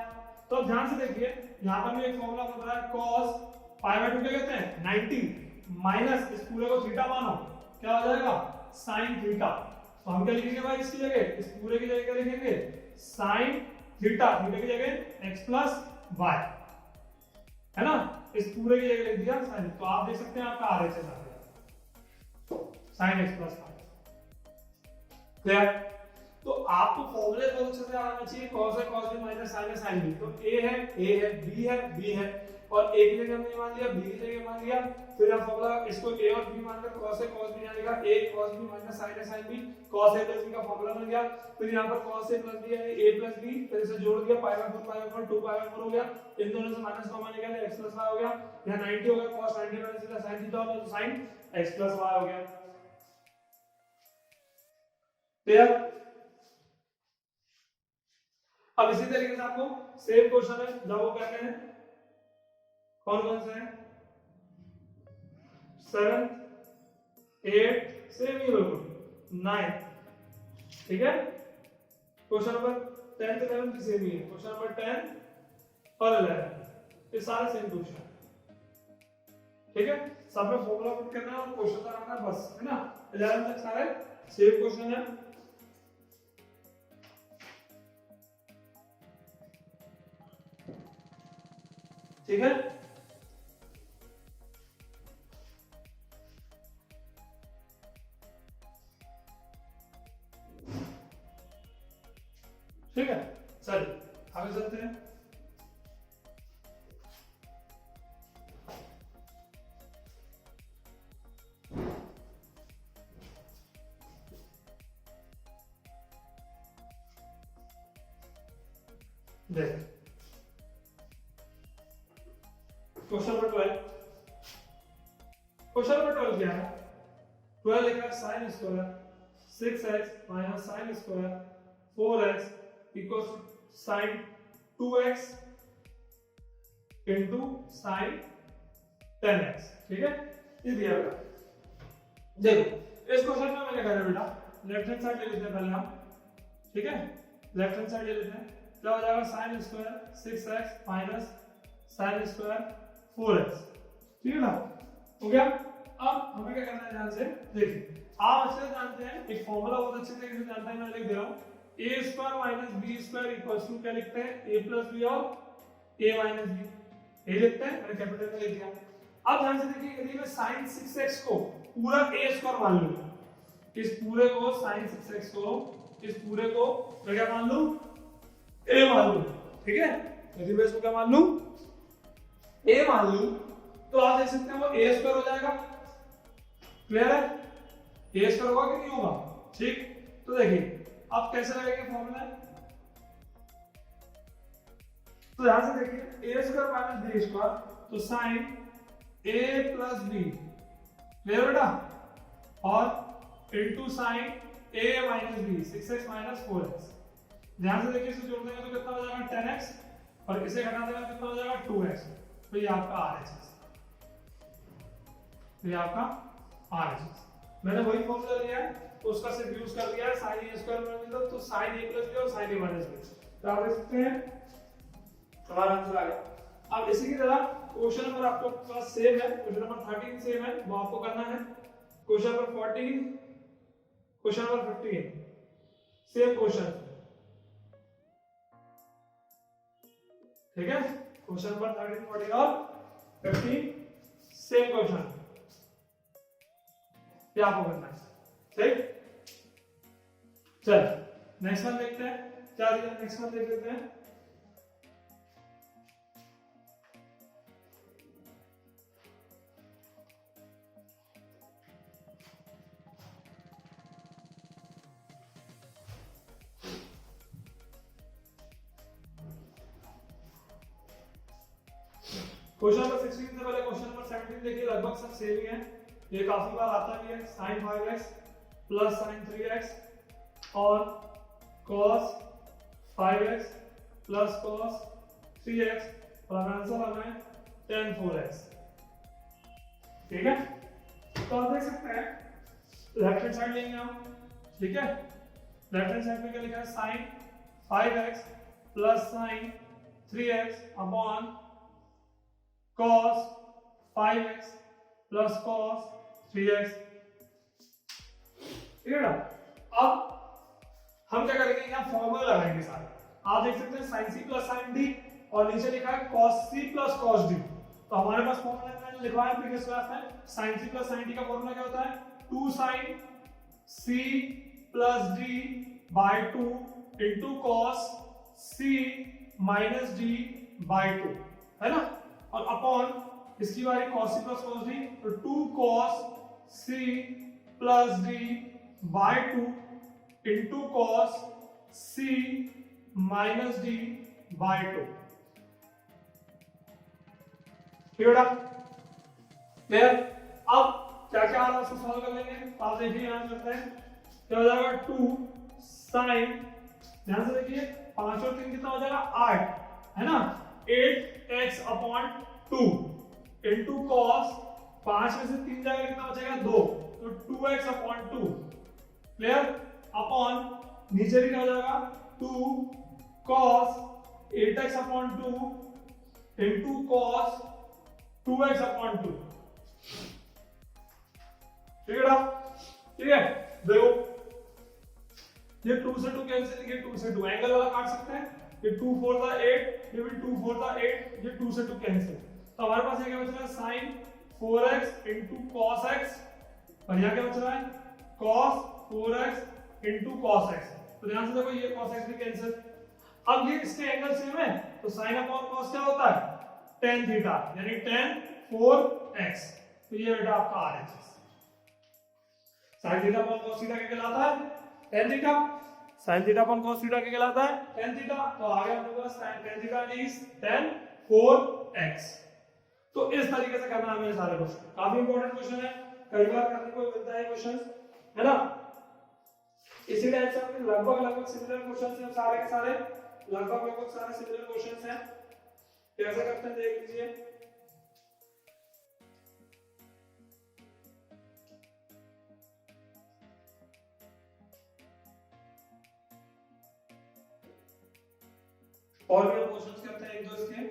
तो अब ध्यान से देखिए यहाँ पर भी एक फॉर्मूला बन रहा है cos पाई बाय 2 क्या कहते हैं 90 माइनस इस पूरे को थीटा मानो क्या हो जाएगा sin थीटा। तो हम क्या लिखेंगे भाई इसकी जगह, इस पूरे की जगह क्या लिखेंगे sin थीटा, थीटा की जगह x प्लस वाई है ना, इस पूरे की जगह लिख दिया sin। तो आप देख सकते हैं आपका RHS आ गया sin x plus y. Clear? तो आपको फॉर्मूले बहुत अच्छे से आना चाहिए cos है cos b माइनस sin है sin b। तो a है b है b है और a की जगह हमने मान लिया b की जगह मान लिया, फिर हम फॉर्मूला इसको a और b मानकर cos है cos b जाएगा a cos b minus sin है sin b, cos a plus b का फॉर्मूला बन गया। फिर यहां पर cos a प्लस b है a प्लस b, फिर इसे जोड़ दिया पाई बाय 4 2 पाई बाय 4 हो गया, इन दोनों से माइनस कॉमन निकाले x प्लस y हो गया, यहां 90 हो गया cos 90 माइनस sin थीटा हो गया तो sin x प्लस y हो गया। क्लियर? अब इसी तरीके से आपको सेम क्वेश्चन है जब वो कहते हैं कौन कौन से हैं 7 8 सेम ही बिल्कुल 9 ठीक है। क्वेश्चन नंबर 10 से 11 की सेम ही है, क्वेश्चन नंबर 10 और 11 ये सारे सेम क्वेश्चन ठीक है। सब में फॉर्मूला पुट करना है और क्वेश्चन का आना बस है ना। 11 तक सारे सेम क्वेश्चन है। ठीक है ठीक है चलिए आगे चलते हैं। देख क्वेश्चन नंबर 12, क्वेश्चन नंबर 12 क्या है 12 लिखा है sin square 6x minus sin square 4x equals to sin 2x into sin 10x ठीक है। ये दिया हुआ देखो इस क्वेश्चन में मैंने कहा बेटा लेफ्ट हैंड साइड ले लेते हैं पहले हम ठीक है। लेफ्ट हैंड साइड ले लेते हैं क्या हो जाएगा sin square 6x minus sin square 4x ठीक है ना हो गया। अब हमें क्या करना है ध्यान से देखिए आप अच्छे से जानते हैं एक फॉर्मूला बहुत अच्छे तरीके से जानते हैं, मैं लिख दे रहा हूं a square minus b square equals to क्या लिखते हैं a प्लस b और a माइनस b ये लिखते हैं, मैंने कैपिटल में लिख दिया। अब ध्यान से देखिए यदि मैं sin 6x को पूरा a स्क्वायर मान लूं, इस पूरे को sin 6x को इस पूरे को मैं क्या मान लूं a मान लूं ठीक है। यदि मैं इसको क्या मान लूं a मान लूं तो आप देख सकते हैं वो a स्क्वायर हो जाएगा। क्लियर है a स्क्वायर होगा कि नहीं होगा ठीक। तो देखिए अब कैसे लगेगा फॉर्मूला तो ध्यान से देखिए a square minus b square तो sin a plus b clear बेटा और into sin a minus b 6x minus 4x। ध्यान से देखिए इसे जोड़ देंगे तो कितना हो जाएगा 10x और इसे घटा देंगे कितना हो जाएगा 2x। तो ये आपका RHS, ये आपका RHS। मैंने वही फॉर्मूला लिया है तो उसका सिर्फ यूज कर दिया है sin a स्क्वायर माइनस तो sin a प्लस b और sin a माइनस b। तो आप देख सकते हैं हमारा आंसर आ गया। अब इसी की तरह क्वेश्चन नंबर आपको पास सेम है, क्वेश्चन नंबर 13 सेम है वो आपको करना है। Question number 14 question number 15 same question ठीक है। क्वेश्चन नंबर 13 14 और 15 सेम क्वेश्चन ये आपको करना है ठीक। चल नेक्स्ट वन देखते हैं क्या दिया, नेक्स्ट वन देख लेते हैं। क्वेश्चन नंबर 16 से पहले क्वेश्चन नंबर 17 देखिए लगभग सब सेम ही है, ये काफी बार आता भी है sin 5x plus sin 3x और cos 5x plus cos 3x और आंसर आ रहा है tan 4x ठीक है। तो आप देख सकते हैं लेफ्ट हैंड साइड लेंगे हम ठीक है। लेफ्ट हैंड साइड में क्या लिखा है, sine 5x plus sine 3x upon cos 5x plus cos 3x, ठीक है ना। अब हम क्या करेंगे, यहाँ फॉर्मूला लगाएंगे सारे। आप देख सकते हैं sin c plus sin d और नीचे लिखा है cos c plus cos d। तो हमारे पास फॉर्मूला मैंने लिखवाया है प्रीवियस क्लास में, sin c plus sin d का फॉर्मूला क्या होता है, 2 sin c plus d by 2 into cos c minus d by 2, है ना। और अपॉन इसकी बारी cos c plus cos d, तो 2 cos c plus d by 2 into cos c minus d by 2, clear. अब क्या क्या आ रहा है उसको सॉल्व कर लेंगे। तो आप देखिए यहां करते हैं, क्या हो जाएगा 2 sin, ध्यान से देखिए 5 और 3 कितना हो जाएगा 8, है ना। 8x अपॉन 2 इंटू cos, 5 में से 3 जाएगा कितना बचेगा 2, तो 2x अपॉन 2, क्लियर। अपॉन नीचे भी क्या हो जाएगा 2 cos 8x upon 2 into cos 2x upon 2, ठीक है। ठीक है, देखो ये 2 से 2 कैंसिल, ये 2 से 2 एंगल वाला काट सकते हैं, ये 2 4 था 8, ये भी 2 4 था 8, ये 2 से 2 कैंसिल। तो हमारे पास ये क्या बच रहा है, sin 4x into cos x, और यहाँ क्या बच रहा है cos 4x into cos x। तो ध्यान से देखो ये cos x भी कैंसिल। अब ये इसके एंगल सेम है, तो sin अपॉन cos क्या होता है, tan थीटा, यानी tan 4x। तो ये बेटा आपका RHS। sin theta upon cos theta क्या कहलाता है, tan theta. sin theta upon cos theta क्या कहलाता है, tan थीटा। तो आ गया अपने पास tan theta is tan 4x। तो इस तरीके से करना है मेरे सारे क्वेश्चन, काफी इंपॉर्टेंट क्वेश्चन है, कई बार करने को मिलता है क्वेश्चन, है ना। इसी टाइप से आपके लगभग सिमिलर क्वेश्चन हैं सारे के सारे, लगभग सारे सिमिलर क्वेश्चन हैं। कैसे करते हैं देख लीजिए। और भी क्वेश्चंस करते हैं एक दो इसके।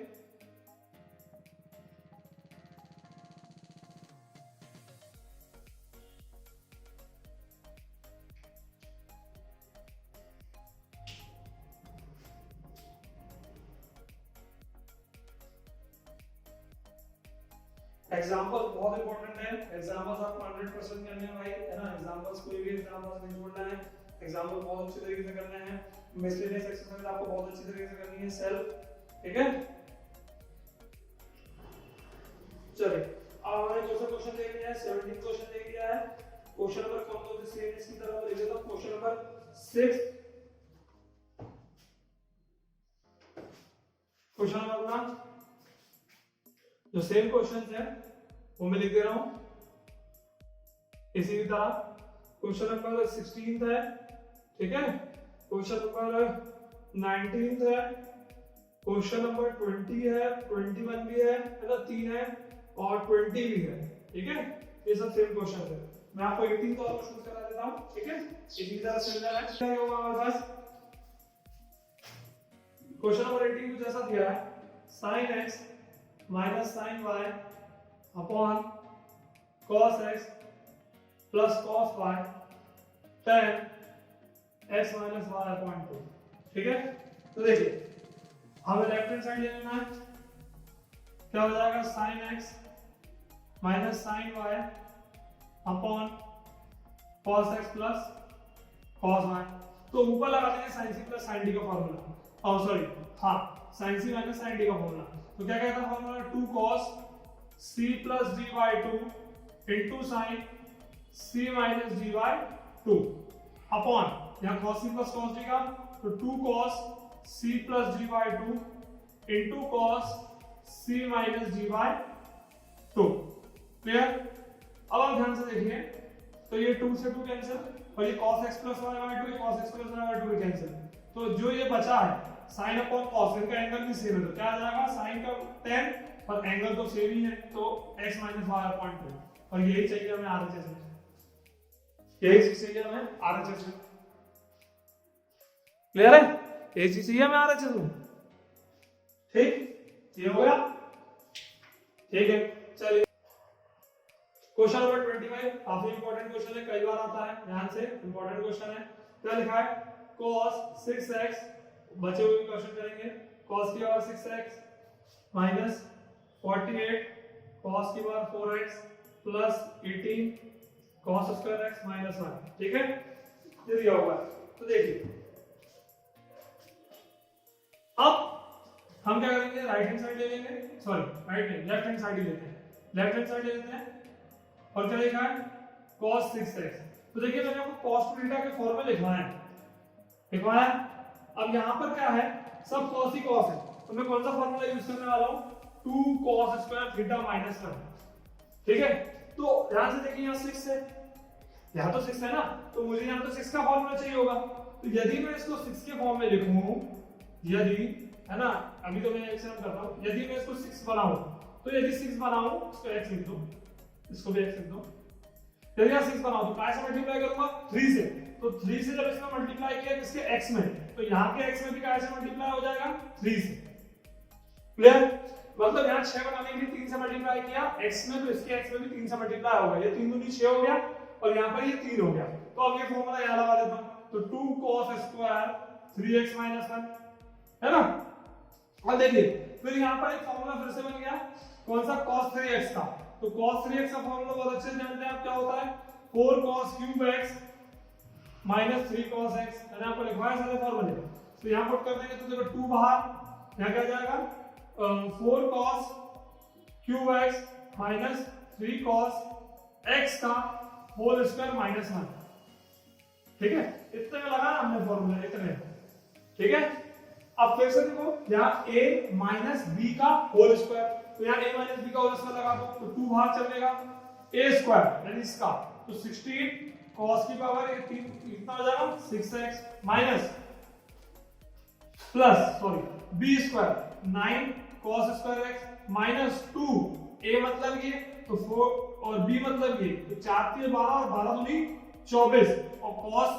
एग्जांपल बहुत इंपॉर्टेंट है, एग्जांपल्स आपको 100% करने हैं भाई, है ना। एग्जांपल्स कोई भी एग्जांपल्स नहीं छोड़ना है, एग्जांपल बहुत अच्छे तरीके से करने हैं। मिसलेनियस एक्सरसाइज आपको बहुत अच्छी तरीके से करनी है सेल्फ, ठीक है। चलिए अब हमने क्वेश्चन देख लिया है, 17 क्वेश्चन देख लिया है। क्वेश्चन नंबर कौन कौन से सेम इसकी तरफ लिख देता हूं। क्वेश्चन नंबर 6, क्वेश्चन नंबर अपना जो सेम क्वेश्चन है वो मैं लिख दे रहा हूं इसी की तरह। क्वेश्चन नंबर 16 है, ठीक है। क्वेश्चन नंबर 19 है, क्वेश्चन नंबर 20 है, 21 भी है ना, 3 है और 20 भी है, ठीक है। ये सब सेम क्वेश्चन है। मैं आपको 18 का और क्वेश्चन करा देता हूं, ठीक है। इसी की तरह सिमिलर है। क्या होगा हमारे पास, क्वेश्चन नंबर 18 को जैसा दिया है, sin x minus sin y upon cos x plus cos y tan x minus y upon 2, ठीक है। तो देखिए हमें लेफ्ट हैंड साइड ले लेना है, क्या हो जाएगा sin x minus sin y upon cos x plus cos y। तो ऊपर लगा देंगे sin c plus sin d का फॉर्मूला, और सॉरी हाँ sin c minus sin d का फॉर्मूला। तो क्या कहता है formula, 2 cos c plus d by 2 into sin c minus d by 2 upon यहाँ cos c plus cos d का, तो 2 cos c plus d by 2 into cos c minus d by 2, clear. अब आप ध्यान से देखिए, तो ये 2 से 2 कैंसिल, और ये cos x plus y by 2, ये cos x plus y by 2 cancel. तो जो ये बचा है sin अपॉन cos, इनका एंगल भी सेम है, तो क्या आ जाएगा sin का tan और एंगल तो सेम ही है, तो x माइनस y अपॉन 2, और यही चाहिए हमें RHS में। यही चीज चाहिए हमें RHS में। क्लियर है? यही चीज चाहिए हमें RHS में। ठीक, ये हो गया। ठीक है, चलिए क्वेश्चन नंबर 25 काफी इंपॉर्टेंट क्वेश्चन है, कई बार आता है, ध्यान से इंपॉर्टेंट क्वेश्चन है। क्या लिखा है? cos 6x, बचे हुए क्वेश्चन करेंगे। cos की पावर 6x माइनस 48 cos की power 4x plus 18 cos square x minus 1। ठीक है, ये दिया हुआ है। तो देखिए अब हम क्या करेंगे, राइट हैंड साइड ले लेंगे, सॉरी राइट नहीं, लेफ्ट हैंड साइड ही लेते हैं। लेफ्ट हैंड साइड ले लेते हैं और क्या लिखा है? cos 6x। तो देखिए मैंने आपको cos टू थीटा के फॉर्म में लिखवाया है। अब यहाँ पर क्या है, सब cos ही cos है, तो मैं कौन सा फॉर्मूला यूज करने वाला हूँ? 2 cos स्क्वायर थीटा माइनस 1। ठीक है, तो ध्यान से देखिए यहाँ 6 है, यहाँ तो 6 है ना, तो मुझे यहाँ तो 6 का फॉर्मूला चाहिए होगा। तो यदि मैं इसको 6 के फॉर्म में लिखूं, यदि, है ना, अभी तो मैं एक्सपेरिमेंट कर रहा हूं, यदि मैं इसको 6 बनाऊं, तो यदि 6 बनाऊं, इसको x लिख दो, इसको भी x लिख दो। यदि मैं 6 बनाऊं तो काय से मल्टीप्लाई करूंगा? 3 से। तो 3 से जब इसमें मल्टीप्लाई किया किसके x में, तो यहाँ के x में भी काय से मल्टीप्लाई हो जाएगा? 3 से। क्लियर? मतलब यहाँ 6 बनाने के लिए 3 से मल्टीप्लाई किया x में, तो इसके x में भी 3 से मल्टीप्लाई होगा। ये 3 दूनी 6 हो गया और यहाँ पर ये 3 हो गया। तो अब ये फॉर्मूला यहाँ लगा देता हूँ, तो 2 cos स्क्वायर 3x माइनस 1, है ना। और देखिए फिर यहाँ पर एक फॉर्मूला फिर से बन गया, कौन सा? cos 3x का। तो cos 3x का फॉर्मूला बहुत अच्छे से जानते हैं आप, क्या होता है? 4 cos cube x minus 3 cos x। मैंने आपको लिखवाया सारे फॉर्मूले, तो यहाँ पुट कर देंगे तो देखो 2 बाहर, यहाँ क्या जाएगा? 4 cos cube x minus 3 cos x का होल स्क्वायर माइनस 1। ठीक है, इतने में लगा हमने फॉर्मूला, इतने। ठीक है, अब फिर से देखो यहाँ a माइनस b का होल स्क्वायर, तो यहाँ a माइनस b का होल स्क्वायर लगा दो, तो 2 बाहर चलेगा, a स्क्वायर यानी इसका, तो 16 cos की पावर ये 3 कितना हो जाएगा? 6x minus plus sorry b square 9 cos square x minus 2, a मतलब ये, तो 4 और b मतलब ये, तो 4 3 12 और 12 दूनी 24 और cos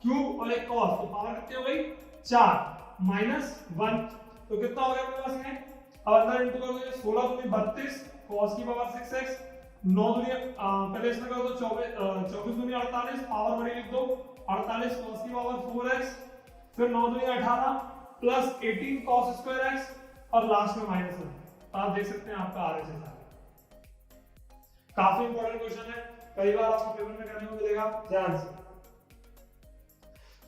क्यूब और एक cos, तो पावर कितनी हो गई? 4 माइनस 1, तो कितना हो गया अपने पास में? अब अंदर इंटू कर दो, 16 दूनी 32 cos की पावर 6x, 9 दूनी पहले इसमें कर दो 24 दूनी 48, पावर बड़ी लिख दो 48 cos की पावर 4x, फिर 9 दूनी 18 प्लस 18 cos स्क्वायर x और लास्ट में माइनस 1। तो आप देख सकते हैं आपका RHS आ गया। काफी इंपॉर्टेंट क्वेश्चन है, कई बार आपको पेपर में करने को मिलेगा, ध्यान से।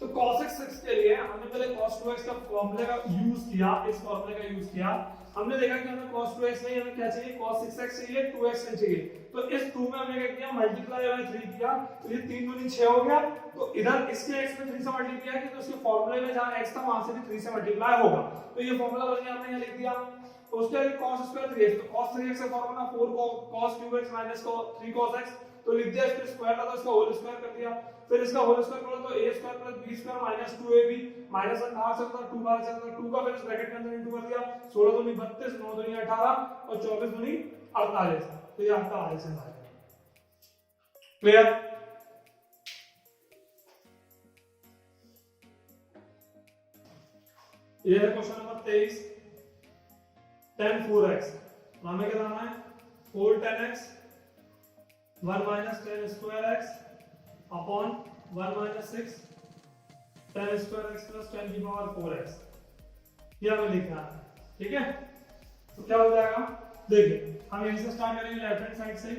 तो cos x के लिए हमने पहले cos 2x का फॉर्मूले का यूज किया, इस फॉर्मूले का यूज किया। हमने देखा कि हमें cos 2x नहीं, हमें क्या चाहिए? cos 6x चाहिए, 2x नहीं चाहिए। तो इस 2 में हमने क्या किया? मल्टीप्लाई बाय 3 किया, तो ये 3 दूनी 6 हो गया। तो इधर इसके x में 3 से मल्टीप्लाई किया, तो उसके फॉर्मूले में जहां x था वहां से भी 3 से मल्टीप्लाई होगा, तो ये फॉर्मूला बन गया, हमने यहां लिख दिया। तो उसके बाद cos स्क्वायर 3x, तो cos 3x का formula 4 cos cube x minus 3 cos x, तो लिख दिया, इसके स्क्वायर था तो इसका होल स्क्वायर कर दिया, फिर इसका होल स्क्वायर करो तो a square plus b square minus 2ab minus 1 बाहर से था 2 बाहर से था 2 का, फिर इस ब्रैकेट के अंदर इंटू कर दिया, 16 दूनी 32 9 दूनी 18 और 24 दूनी 48, तो ये आपका RHS आ गया। क्लियर? ये है क्वेश्चन नंबर 23, tan 4x, हमें क्या करना है? 4 tan x 1 minus tan square x upon 1 minus 6 tan square x plus tan की पावर 4x, ये हमें लिखना है। ठीक है, तो क्या हो जाएगा? देखिए हम यहीं से स्टार्ट करेंगे लेफ्ट हैंड साइड से,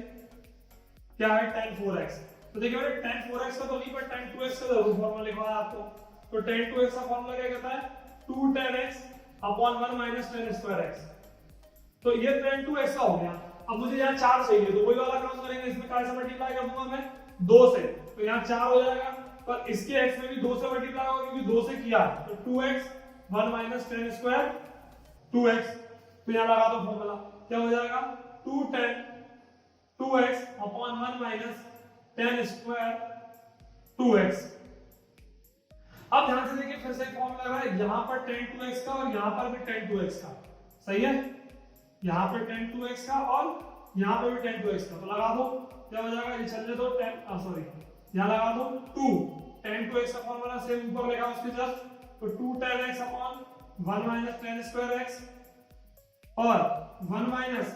क्या है? tan 4x। तो देखिए मैंने tan 4x का तो नहीं पर tan 2x का जरूर फॉर्मूला लिखवाया आपको। तो tan 2x का फॉर्मूला क्या कहता है? 2 tan x upon 1 minus tan square x, तो ये tan 2x का हो गया। अब मुझे यहाँ 4 चाहिए, तो वही वाला काम करेंगे, इसमें काय से मल्टीप्लाई कर दूंगा मैं? 2 से, तो यहाँ 4 हो जाएगा, पर इसके x में भी 2 से मल्टीप्लाई होगा क्योंकि 2 से किया है, तो 2x 1 minus tan square 2x, तो यहाँ लगा दो फॉर्मूला, क्या हो जाएगा? 2 tan 2x upon 1 minus tan square 2x। अब ध्यान से देखिए, फिर से एक फॉर्मूला लगा है, यहाँ पर tan 2x का और यहाँ पर भी tan 2x का, सही है? यहाँ पे tan 2x का और यहाँ पे भी tan 2x का, तो लगा दो, क्या हो जाएगा? ये चलने दो, tan सॉरी यहाँ लगा दो 2 tan 2x का फॉर्मूला सेम ऊपर लिखा उसके जस्ट, तो 2 tan x upon 1 minus tan square x और 1 माइनस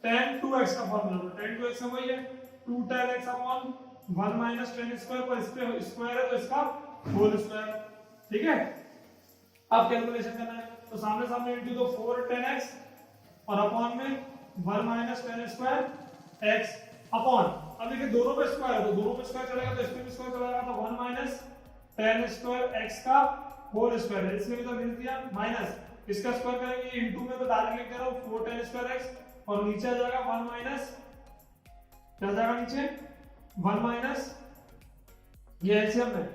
tan 2x का फॉर्मूला, तो tan 2x का वही है 2 tan x upon 1 minus tan square, पर इस पे स्क्वायर है तो इसका होल स्क्वायर, ठीक है। अब कैलकुलेशन करना है, तो सामने सामने इनटू दो 4 tan x और अपॉन में 1 minus tan square x upon, अब देखिए दोनों पे स्क्वायर है तो दोनों पे स्क्वायर चलेगा तो इसमें भी स्क्वायर चलेगा, तो 1 माइनस tan स्क्वायर x का होल स्क्वायर है, इसमें भी तो लिख दिया माइनस इसका स्क्वायर करेंगे इनटू में, तो डायरेक्ट लिख दे रहा हूं 4 tan स्क्वायर x और नीचे आ जाएगा 1 माइनस, क्या जाएगा नीचे 1 माइनस, ये एलसीएम में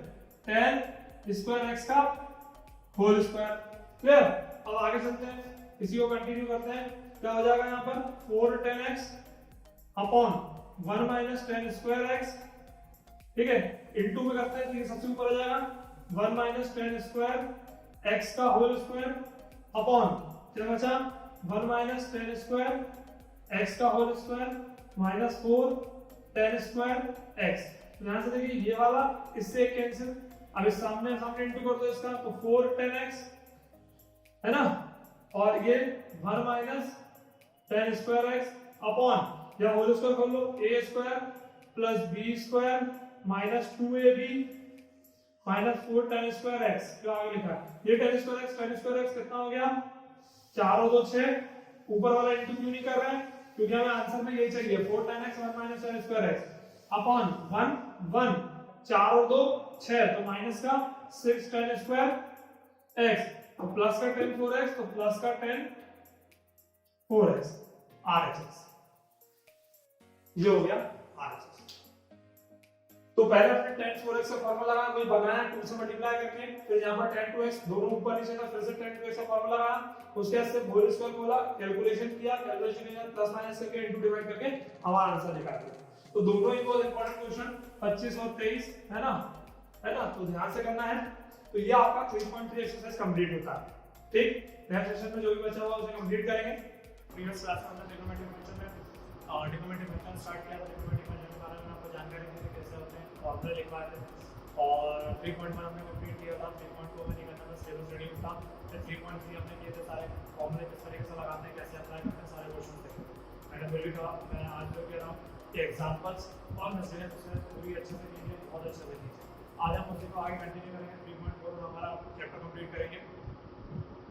tan स्क्वायर x का होल स्क्वायर, क्लियर। अब आगे चलते हैं, इसी को कंटिन्यू करते हैं, क्या हो जाएगा यहाँ पर 4 tan x upon 1 minus tan square x, ठीक है, इनटू में करते हैं तो ये सबसे ऊपर आ जाएगा 1 माइनस tan स्क्वायर x का होल स्क्वायर अपॉन क्या बचा 1 माइनस tan स्क्वायर x का whole square minus 4 tan square x। तो यहाँ से देखिए ये वाला इससे कैंसिल, अब इस सामने सामने इनटू कर दो इसका, तो 4 tan x है ना, और ये 1 minus tan square x upon या होल स्क्वायर कर लो a square plus b square minus 2ab minus 4 tan square x, जो आगे लिखा है ये tan स्क्वायर x कितना हो गया 4 और 2 6, ऊपर वाला इनटू क्यों नहीं कर रहे हैं क्योंकि हमें आंसर में यही चाहिए 4 tan x 1 minus tan square x upon 1 1 4 और 2 6, तो माइनस का 6 tan स्क्वायर x, तो प्लस का tan 4x, तो प्लस का tan 4x RHS, ये हो गया RHS। तो पहले हमने tan 4x का फार्मूला लगाया, वही बनाया 2 से मल्टीप्लाई करके, फिर यहाँ पर tan 2x दोनों ऊपर नीचे था, फिर से tan 2x का फार्मूला लगाया, उसके बाद से होल स्क्वायर खोला, कैलकुलेशन किया, प्लस माइनस करके इनटू डिवाइड करके हमारा आंसर निकाल दिया। तो दोनों ही बहुत इंपॉर्टेंट क्वेश्चन 25 और 23 है ना, तो ध्यान से करना है। तो ये आपका 3.3 एक्सरसाइज कंप्लीट होता है, ठीक। नेक्स्ट सेशन में जो भी बचा हुआ उसे कंप्लीट करेंगे। प्रीवियस क्लास में हमने ट्रिग्नोमेट्रिक फंक्शन में और ट्रिग्नोमेट्रिक फंक्शन स्टार्ट किया, ट्रिग्नोमेट्रिक फंक्शन के बारे में आपको जानकारी दी थी कैसे होते हैं, फॉर्मूला लिखवाए थे, और 3.1 हमने कंप्लीट किया था, 3.2 में नहीं करना था, स्टेबल शेड्यूल था, फिर 3.3 हमने किए थे, सारे फॉर्मूले किस तरीके से लगाते हैं, कैसे अप्लाई करते हैं, सारे क्वेश्चन थे। मैंने फिर भी कहा, मैं आज जो कह रहा हूँ कि एग्जाम्पल्स और मैसेज उसे पूरी अच्छे से कीजिए, बहुत अच्छे से कीजिए। आज हम उसी को आगे कंटिन्यू करेंगे, 3.4 में हमारा चैप्टर कंप्लीट करेंगे।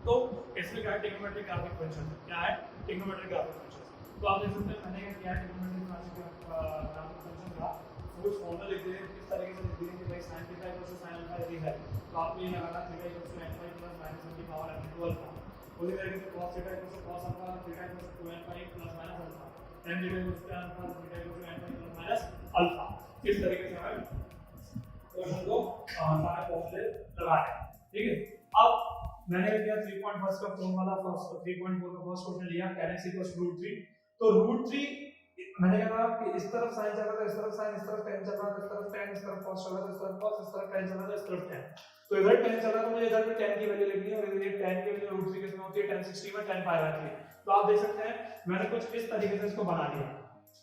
तो इसमें क्या है ट्रिग्नोमेट्रिक ग्राफिक फंक्शन, क्या है ट्रिग्नोमेट्रिक ग्राफिक फंक्शन। तो आप देख सकते हैं मैंने क्या किया ट्रिग्नोमेट्रिक ग्राफिक फंक्शन का फुल फॉर्मूला लिख दिए, किस तरीके से लिख दिए कि भाई sin theta equal to sin alpha यदि है तो आपको ये लगाना theta equal to n phi plus minus 1 की पावर n टू अल्फा, उसी तरीके से cos theta equal to cos alpha theta equal to 2n phi plus minus alpha n theta equal to alpha theta equal to n phi plus minus alpha. इस तरीके से हमें question को सारे फॉर्मूले लगाए, ठीक है। अब मैंने क्या 3.1 का फॉर्मूला फर्स्ट 3.4 का फर्स्ट क्वेश्चन लिया tan x √3, तो √3 मैंने कहा कि इस तरफ sin चल रहा था, इस तरफ sin, इस तरफ tan चल रहा था, इस तरफ tan, इस तरफ cos चल रहा था, इस तरफ cos, इस तरफ tan चल रहा था, इस तरफ tan, तो इधर tan चल रहा था, मुझे इधर पे tan की वैल्यू लिखनी है और इधर tan की वैल्यू √3 कितना होती है tan 60 में tan π/3। तो आप देख सकते हैं मैंने कुछ इस तरीके से इसको बना लिया,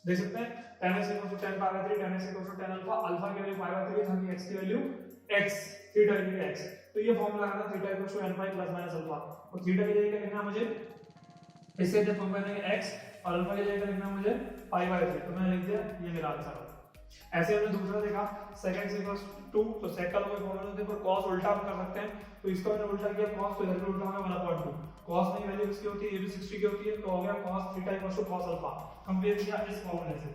देख सकते हैं tan x = tan π/3, tan x = tan alpha, alpha की वैल्यू π/3 ताकि x की वैल्यू x, थीटा की वैल्यू x, तो ये फॉर्मूला लगाना theta = n phi plus minus alpha, और थीटा की जगह क्या लिखना मुझे, इससे जब फॉर्मूला में x और अल्फा की जगह लिखना मुझे π/3, तो मैंने लिख दिया ये मेरा आंसर है। ऐसे हमने दूसरा देखा sec x = 2, तो sec का कोई फॉर्मूला नहीं, पर cos उल्टा हम कर सकते हैं, तो इसका मैंने उल्टा किया cos, तो इधर भी उल्टा होगा 1/2, cos में वैल्यू किसकी होती है, ये भी 60 की होती है, तो हो गया cos theta = cos alpha, compare किया इस फॉर्मूले से,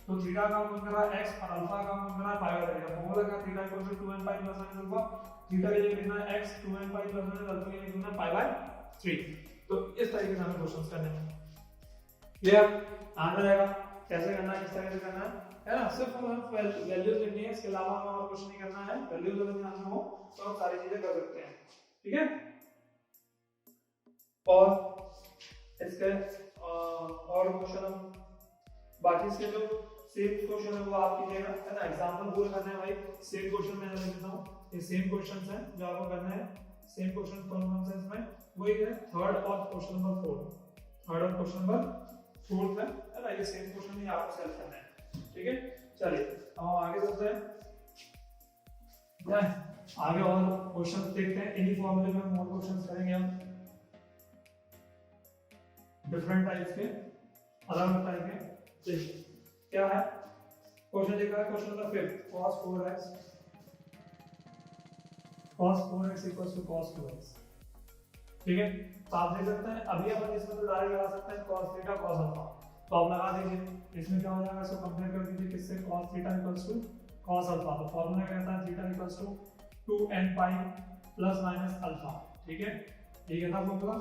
तो थीटा का मान करा x और अल्फा का मान करा π/3 का फॉर्मूला का theta = 2n pi plus minus alpha, theta के लिए लिखना है x 2n pi plus minus alpha के लिए लिखना है π/3। तो इस तरीके से हमें क्वेश्चंस करने हैं, क्लियर आना रहेगा कैसे करना है, किस तरह से करना है ना, सिर्फ हमें वैल्यूज लिखनी है, इसके अलावा हमें और कुछ नहीं करना है, वैल्यूज अगर ध्यान में हो तो हम सारी चीजें कर सकते हैं, ठीक है। और इसके और क्वेश्चन हम बाकी इसके जो सेम क्वेश्चन है वो आप कीजिएगा, है ना, एग्जांपल पूरा करना है भाई, सेम क्वेश्चन मैं लिख देता हूं, ये सेम क्वेश्चंस हैं जो आपको करना है, सेम क्वेश्चन कौन से इसमें वही है, थर्ड और क्वेश्चन नंबर 4, थर्ड और क्वेश्चन नंबर 4 है ना, ये सेम क्वेश्चन ही आपको सॉल्व करना है, ठीक है। चलिए अब आगे चलते हैं, क्या है? आगे और क्वेश्चन देखते हैं, इन्हीं फॉर्मूले में मोर क्वेश्चन करेंगे हम, डिफरेंट टाइप्स के, अलग अलग टाइप के। देखिए क्या है क्वेश्चन, देखा है question number 5, cos 4x equals to cos 2x। ठीक है, तो आप देख सकते हैं अभी अपन इसमें तो डायरेक्ट लगा सकते हैं cos थीटा cos अल्फा, तो आप लगा दीजिए। इसमें क्या हो जाएगा, इसको कंपेयर कर दीजिए किससे, cos theta equals to cos alpha. तो फार्मूला कहता है theta equals to 2n pi plus minus alpha. ठीक है, ये क्या था फॉर्मूला,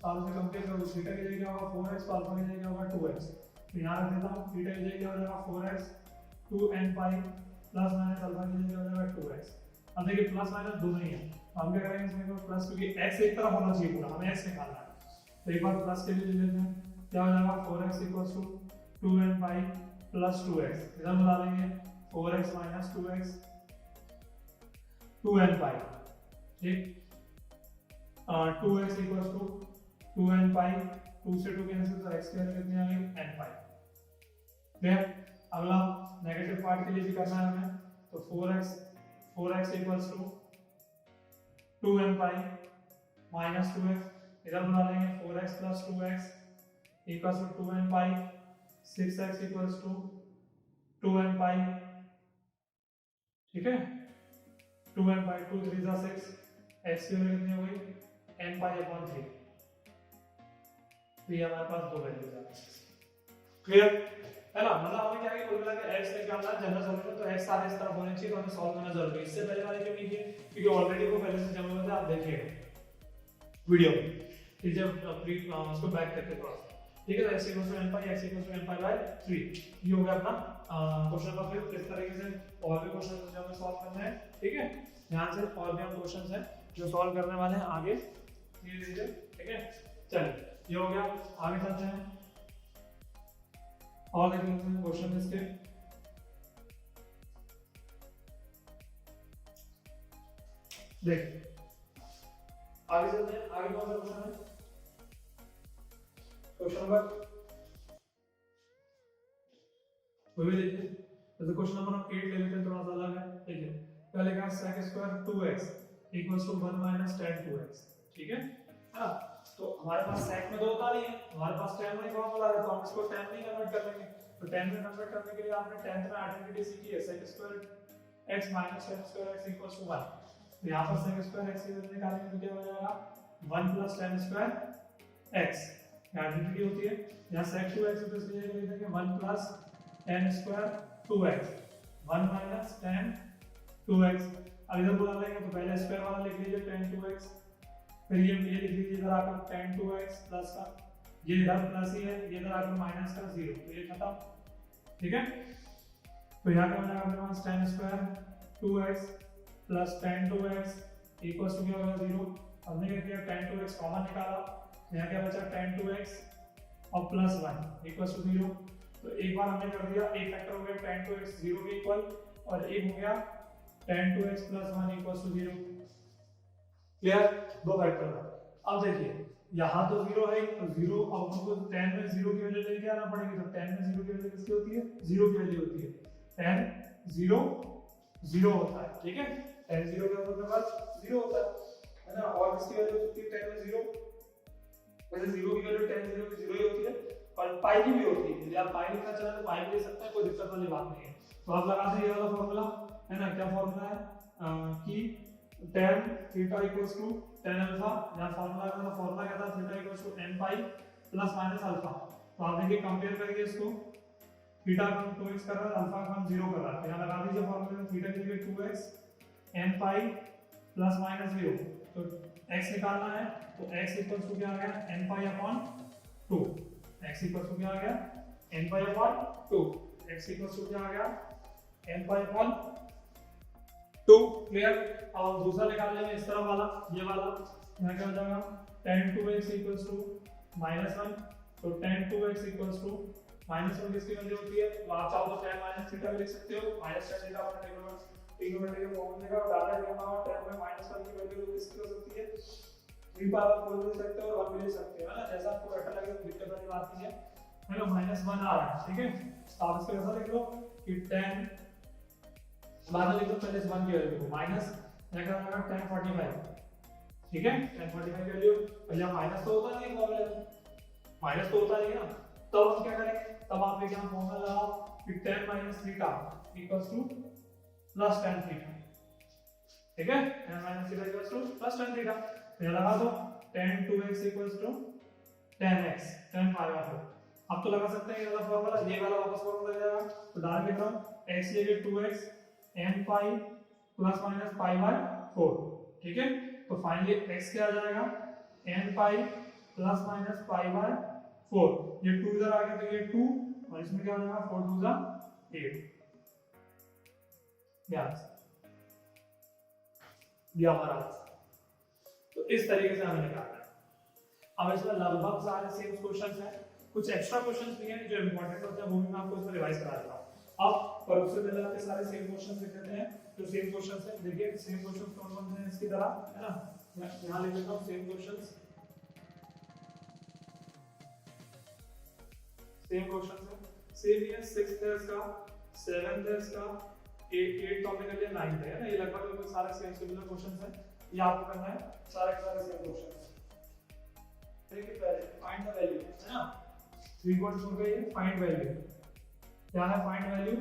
आप इसे कंपेयर करो, थीटा की जगह होगा 4x, तो अल्फा की जगह होगा 2x। तो यहां रख देता हूं, थीटा की जगह हो जाएगा 4x 2n pi plus minus alpha की जगह हो जाएगा 2x। अब देखिए प्लस माइनस दोनों ही है, तो हम क्या करेंगे इसमें को प्लस, क्योंकि x एक तरफ होना चाहिए पूरा, हमें x निकालना है। तो एक बार प्लस के लिए ले लेते हैं, क्या हो जाएगा 4x equals to 2n pi plus 2x, इधर मिला लेंगे 4x minus 2x 2n pi. ठीक, 2x इक्वल्स टू 2n पाई, 2 से 2 कैंसिल, तो x की वैल्यू कितनी आ गई n पाई। क्लियर, अगला नेगेटिव पार्ट के लिए भी करना है हमें, तो 4x equals to 2n pi minus 2x, इधर बना लेंगे 4x plus 2x equals to 2n pi, 6x equals to 2n pi. ठीक है, 2n पाई, 2 3 जा 6, x की वैल्यू कितनी हो गई n पाई अपॉन 3। तो ये हमारे पास दो वैल्यूज आ गई। क्लियर है ना, मतलब हमें क्या है कि कुल मिला के x निकालना है जनरल सॉल्यूशन, तो x सारे इस तरफ होने चाहिए, तो हमें सॉल्व करना जरूरी है। इससे पहले वाले क्यों नहीं किए, क्योंकि ऑलरेडी वो पहले से जमे हुए थे, आप देखिएगा वीडियो में, ठीक है, प्री उसको बैक करके थोड़ा सा। ठीक है, तो x equals to n pi, x equals to n pi by 3, ये हो गया अपना क्वेश्चन नंबर 5। इस तरीके से और भी क्वेश्चन जो हमें सॉल्व करने हैं, ठीक है, ध्यान से, और भी हम क्वेश्चंस हैं जो सॉल्व करने वाले हैं आगे, ये लीजिए। ठीक है, चलिए ये हो गया, आगे चलते हैं और देख लेते हैं क्वेश्चन इसके। देखिए आगे चलते हैं, आगे कौन सा क्वेश्चन है, क्वेश्चन नंबर वो भी देखिए, जैसे क्वेश्चन नंबर 8 ले लेते हैं, थोड़ा सा अलग है। देखिए क्या लिखा है, sec square 2x equals to 1 minus tan 2x। ठीक है, हाँ, तो हमारे पास sec में तो होता नहीं है, हमारे पास tan में फॉर्मूला है, तो हम इसको tan में कन्वर्ट कर लेंगे। तो tan में कन्वर्ट करने के लिए आपने 10th में आइडेंटिटी सीखी है, sec square x minus tan square x equals to 1। तो यहाँ पर sec स्क्वायर x की वैल्यू निकालेंगे तो क्या हो जाएगा 1 plus tan square x, identity होती है। यहाँ sec 2x तो इसलिए लिख देंगे 1 plus tan square 2x, 1 minus tan 2x। अब इधर बुला लेंगे तो पहले स्क्वायर वाला लिख लीजिए tan 2x, फिर ये लिख लीजिए इधर आकर tan 2x प्लस का, ये इधर प्लस ही है, ये इधर आकर माइनस का 0, तो ये खत्म। ठीक है, तो यहाँ पे हो जाएगा अपने पास tan square 2x plus tan 2x equals to क्या होगा 0। हमने क्या किया, tan 2x कॉमन निकाला, यहाँ क्या बचा tan 2x और प्लस 1 इक्वल्स टू 0। तो एक बार हमने कर दिया, एक फैक्टर हो गया tan 2x 0 के इक्वल, और एक हो गया tan 2x plus 1 equals to 0। Clear, दो फैक्टर है। अब देखिए यहाँ तो 0 है, तो 0 अब हमको tan में 0 की वैल्यू लेके आना पड़ेगी, तो tan में 0 की वैल्यू किसकी होती है, 0 की वैल्यू होती है, tan 0 0 होता है। ठीक है, tan 0 के बाद 0 होता है ना, और किसकी वैल्यू होती है tan में 0, वैसे 0 की वैल्यू tan 0 की 0 ही होती है, और पाई की भी होती है, यदि आप पाई लिखना चाहें तो पाई भी ले सकते हैं, कोई दिक्कत वाली बात नहीं है। तो आप लगा दें ये वाला फॉर्मूला, है ना, क्या फॉर्मूला है कि tan theta equals to tan alpha, यहाँ फॉर्मूला क्या था, theta equals to n pi plus minus alpha. तो आप देखिए कंपेयर करिए इसको, थीटा का 2x कर रहा है, अल्फा का 0 कर रहा है, तो यहाँ लगा दीजिए फॉर्मूले में थीटा की जगह 2x n pi plus minus 0, तो x निकालना है, तो x इक्वल्स टू क्या आ गया n pi upon 2, x equals to क्या आ गया n pi upon 2, x equals to क्या आ गया n पाई अपॉन 2। क्लियर, अब हम दूसरा निकाल लेंगे, इस तरफ वाला, ये वाला, यहाँ क्या हो जाएगा tan 2x इक्वल्स टू -1, तो tan 2x इक्वल्स टू -1 किसकी वैल्यू होती है, तो आप चाहो तो tan माइनस थीटा भी लिख सकते हो, माइनस tan थीटा अपने ट्रिग्नोमेट्री के फॉर्मूले का डायरेक्ट लिखा हुआ, tan में -1 की वैल्यू किसकी हो सकती है, 3 पावर 4 भी लिख सकते हो और 1 भी लिख सकते हो, है ना, जैसा आपको बेटर लगे, दिक्कत वाली बात नहीं है। हेलो -1 आ रहा है, ठीक है, तो आप इसको ऐसा लिख लो कि tan बाद में लिख दो पहले इस 1 की वैल्यू को माइनस क्या करेगा 1045, ठीक है 1045 की वैल्यू पहले माइनस तो होता नहीं फॉर्मूला में, माइनस तो होता नहीं ना, तब हम क्या करेंगे, तब आप लेके फॉर्मूला लगाओ कि 10 minus theta equals two plus 10 theta, ठीक है 10 minus theta equals two plus 10 theta, तो ये लगा दो 10 2x equals to 10x 10 pi by 4। अब तो लगा सकते हैं ये वाला फॉर्मूला, ये वाला वापस फॉर्मूला लग जाएगा, तो डायरेक्ट लिख रहा हूं x लेके 2x n pi plus minus pi by 4, ठीक है। तो फाइनली x क्या आ जाएगा n pi plus minus pi by 4, ये 2 इधर आ गया तो ये 2 और इसमें क्या हो जाएगा 4 2 जा 8, ये हमारा तो इस तरीके से हमें निकालना है। अब इसमें लगभग सारे सेम क्वेश्चंस हैं, कुछ एक्स्ट्रा क्वेश्चंस भी हैं जो इंपॉर्टेंट होते हैं, वो भी मैं आपको इसमें रिवाइज करा देता हूं। अब परोक्ष में आपके सारे सेम क्वेश्चंस लिख देते हैं, जो सेम क्वेश्चंस हैं देखिए सेम क्वेश्चंस कौन कौन से हैं इसकी तरह, है ना, मैं यहां लिख देता हूं सेम क्वेश्चंस, सेम क्वेश्चंस है, सेम ही है 6th है इसका, 7th है इसका, 8 तो हमने कर लिया, 9th है ना, ये लगभग सारे सेम सिमिलर क्वेश्चंस हैं, ये आपको करना है सारे के सारे सेम क्वेश्चंस। देखिए पहले फाइंड द वैल्यू, है ना, 3 वर्ड्स हो गए, फाइंड वैल्यू क्या है, फाइंड वैल्यू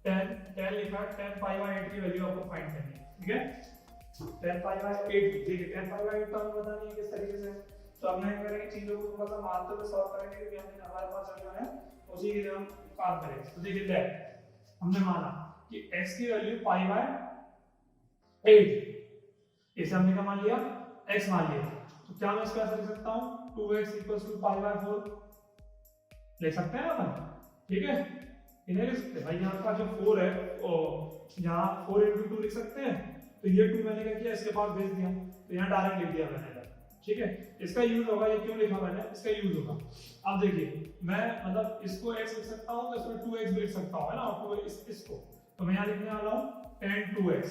10 लिखा है, 10 पाई बाय 8 की वैल्यू आपको फाइंड करनी है, ठीक है 10 पाई बाय 8, ठीक है 10 पाई बाय 8 तो हमें पता नहीं है किस तरीके से, तो अब हम करेंगे चीजों को थोड़ा सा मानते हुए सॉल्व करेंगे, क्योंकि हमने हमारे पास जो है उसी के लिए हम काम करेंगे। तो देखिए ले हमने माना कि x की वैल्यू पाई बाय 8, इसे हमने क्या मान लिया x मान लिया, तो क्या मैं इसको ऐसे लिख सकता हूं 2x = पाई बाय 4 लिख सकते हैं अपन, ठीक है, इन्हें लिख सकते हैं भाई, यहाँ का जो 4 है यहाँ 4 × 2 लिख सकते हैं, तो ये 2 मैंने क्या किया इसके पास भेज दिया, तो यहाँ डायरेक्ट लिख दिया मैंने, ठीक है। इसका यूज होगा, ये क्यों लिखा मैंने, इसका यूज होगा, अब देखिए मैं मतलब इसको x लिख सकता हूँ तो इसमें 2x भी लिख सकता हूँ, है ना, 2 इसको तो मैं यहाँ लिखने वाला हूँ 10 2x,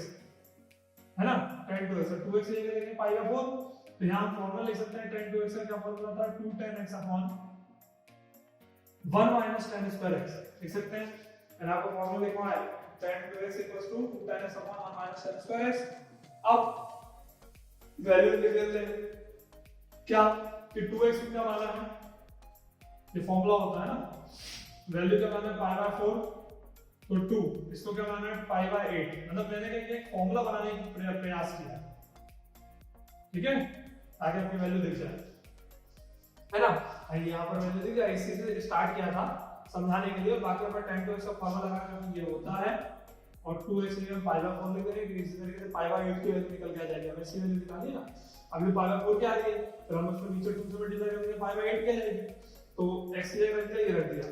है ना 10 2x, 2x लेके लिखेंगे पाई बाय 4, तो यहाँ फॉर्मूला लिख सकते हैं 10 2x का क्या फॉर्मूला था 2 10x upon 1 minus 10 square x, लिख सकते हैं, मैंने आपको फॉर्मूला लिखा है 10 2x = 2 10x upon 1 minus 10 square x। अब वैल्यू लिख देते हैं क्या कि 2x को क्या माना है, ये फॉर्मूला होता है ना, वैल्यू क्या माना है पाई बाय 4, तो 2 इसको क्या माना है पाई बाय 8, मतलब मैंने क्या एक फॉर्मूला बनाने की प्रयास किया, ठीक है, ताकि आपकी वैल्यू दिख जाए, है ना, यहाँ पर वैल्यू दिख जाए, इसी से स्टार्ट किया था समझाने के लिए, बाकी अपन 10 2x का फॉर्मूला लगा के ये होता है, और 2x लिए पाई बाय 4 लिख देंगे, इसी तरीके से पाई बाय 8 की वैल्यू निकल के आ जाएगी, हमें इसी वैल्यू निकालनी है ना, अभी पाई बाय 4 क्या आ रही है, तो हम उसको नीचे 2 से मल्टीप्लाई करेंगे पाई बाय 8 क्या जाएगी, तो x ले रख दिया, ये रख दिया।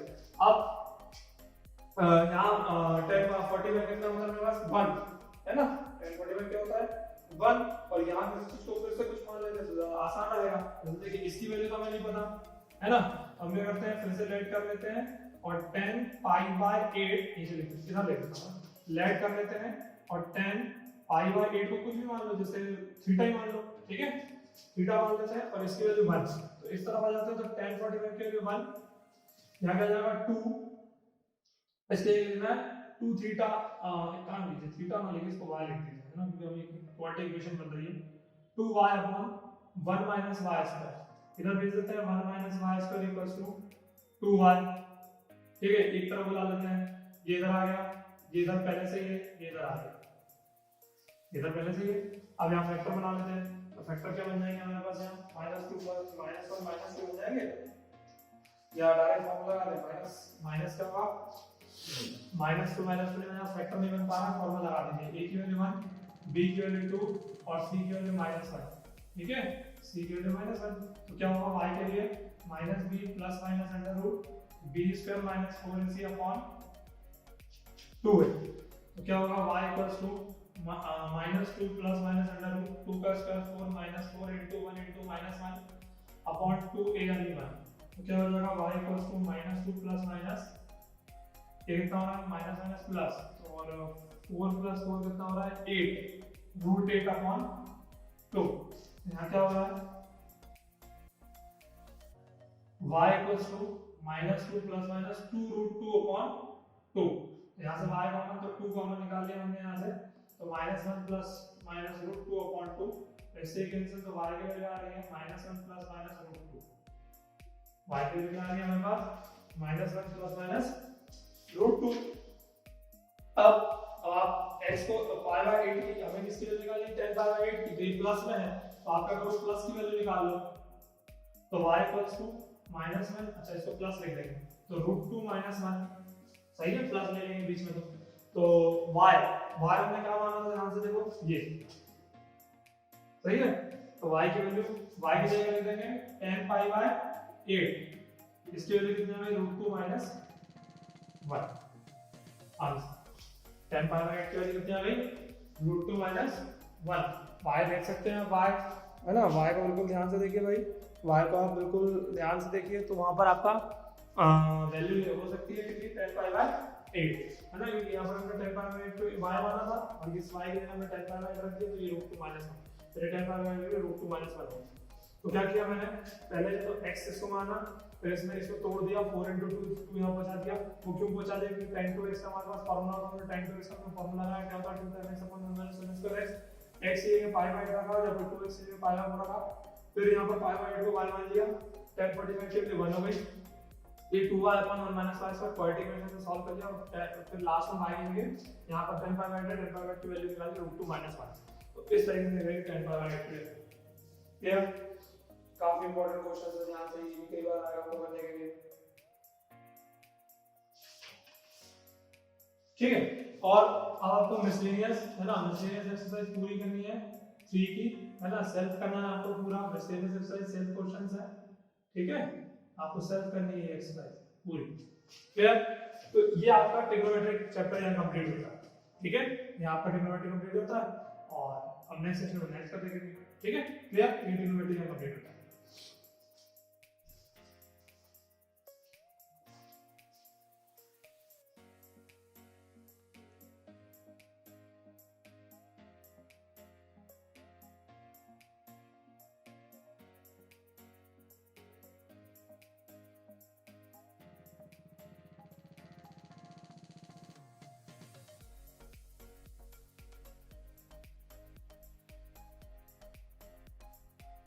अब यहाँ 10 40 में कितना होता है मेरे पास 1, है ना, 10 40 में क्या होता है 1, और यहाँ इसको फिर से कुछ मान लेते हैं तो आसान रहेगा, जैसे कि इसकी वैल्यू तो हमें नहीं पता, है ना, हम क्या करते हैं फिर से लेट कर लेते हैं, और 10 पाई बाय 8 नीचे लिख देते हैं, लिख देता हूं लेट कर लेते हैं, और 10 पाई बाय 8 को कुछ भी मान लो, जैसे थीटा ही मान लो, ठीक है, थीटा मान लेते हैं, और इसकी वैल्यू 1, तो इस तरफ आ जाते हैं, तो 10 45 की वैल्यू 1, यहाँ क्या जाएगा 2, इसके लिए लिखना है 2 थीटा, काम लीजिए थीटा ना लिखिए, इसको y लिख दीजिए, है ना, क्योंकि हमें क्वाड्रेटिक इक्वेशन बन रही है, 2y upon 1 minus y square, इधर भेज देते हैं 1 minus y square equals to 2y, ठीक है, एक तरफ बुला लेते हैं, ये इधर आ गया, ये इधर पहले से ही है, ये इधर आ गया, इधर पहले से ही है, अब यहाँ फैक्टर बना लेते हैं, तो फैक्टर क्या बन जाएंगे हमारे पास, यहाँ -2 -1 -2 हो जाएंगे, या डायरेक्ट फॉर्मूला लगा दें, माइनस का भाग -2 में यहाँ फैक्टर नहीं बन पा रहा, फॉर्मूला लगा दीजिए, a की वैल्यू 1, b की वैल्यू 2 और c की वैल्यू -1, ठीक है, c की वैल्यू -1, तो क्या होगा y के लिए -b plus minus under root b square minus 4ac upon 2 है, तो क्या होगा y equals to -2 plus minus under root 2 का स्क्वायर 4 -4 * 1 * -1 अपॉन 2a यानी 1, तो क्या हो जाएगा y equals to -2 plus minus कितना हो रहा है माइनस माइनस प्लस, और 4 प्लस 4 कितना हो रहा है 8 √8 अपॉन 2, यहाँ क्या हो रहा है y equals to -2 plus minus 2 √2 upon 2, यहाँ से y कॉमन, तो 2 कॉमन निकाल लिया हमने यहाँ से, तो -1 प्लस -√2/2, इससे कैंसिल, तो y की वैल्यू आ रही है -1 प्लस -√2, y की वैल्यू आ रही है हमारे पास -1 प्लस -√2। अब आप x को π/8 की हमें किसकी वैल्यू निकालनी है, 10π/8 की, तो ये प्लस में है तो आपका करो प्लस की वैल्यू निकाल लो, तो y = -1, अच्छा इसको प्लस लिख देंगे, तो √2 - 1, सही है, प्लस ले लेंगे बीच में, तो y हमने क्या माना था, ध्यान से देखो ये सही है, तो y की वैल्यू y की जगह लिख देंगे 10π/8, इसकी वैल्यू कितनी है, √2 - 1, आंसर 10π/8 की वैल्यू कितनी आ गई, √2 - 1, y देख सकते हैं, y है ना, y को बिल्कुल ध्यान से देखिए भाई, y को आप बिल्कुल ध्यान से देखिए, तो वहां पर आपका वैल्यू हो सकती है कितनी, 10π/8 है ना, क्योंकि यहाँ पर हमने 10π/8 को y माना था और इस y की जगह हमने 10π/8 रख दिया, तो ये √2 - 1, फिर 10π/8 √2 - 1 हो। तो क्या किया मैंने, पहले तो x इसको माना, फिर इसमें इसको तोड़ दिया, 4 × 2 यहाँ बचा दिया, वो क्यों बचा दिया, क्योंकि tan 2x का हमारे पास फार्मूला था, हमने tan 2x का फार्मूला लगाया, क्या होता है 2tan x/(1 − x) ये π/8 रखा, जब 2x से π/4 रखा, फिर यहाँ पर π/8 को y मान लिया, tan 45 के लिए 1 हो गई, ये 2y/1 - y² क्वाड्रेटिक इक्वेशन से सॉल्व कर लिया, और फिर लास्ट में y लेंगे, यहाँ पर 10π/8 की वैल्यू निकाल दी, √2 - 1, तो इस तरीके से निकलेगी 10π/8 की वैल्यू। क्लियर, काफी इंपॉर्टेंट क्वेश्चन है, ध्यान से, ये भी कई बार आएगा आपको करने के लिए, ठीक है। और अब आपको मिसलेनियस है ना, मिसलेनियस एक्सरसाइज पूरी करनी है 3 की, है ना, सेल्फ करना है आपको पूरा, मिसलेनियस एक्सरसाइज सेल्फ क्वेश्चंस है, ठीक है, आपको सेल्फ करनी है एक्सरसाइज पूरी, क्लियर। तो ये आपका ट्रिग्नोमेट्रिक चैप्टर यहाँ कंप्लीट होता है, ठीक है, ये आपका ट्रिग्नोमेट्री कंप्लीट होता है, और अब नेक्स्ट सेशन में नेक्स्ट कर देंगे, ठीक है, क्लियर, ये ट्रिग्नोमेट्री यहाँ कंप्लीट होता है।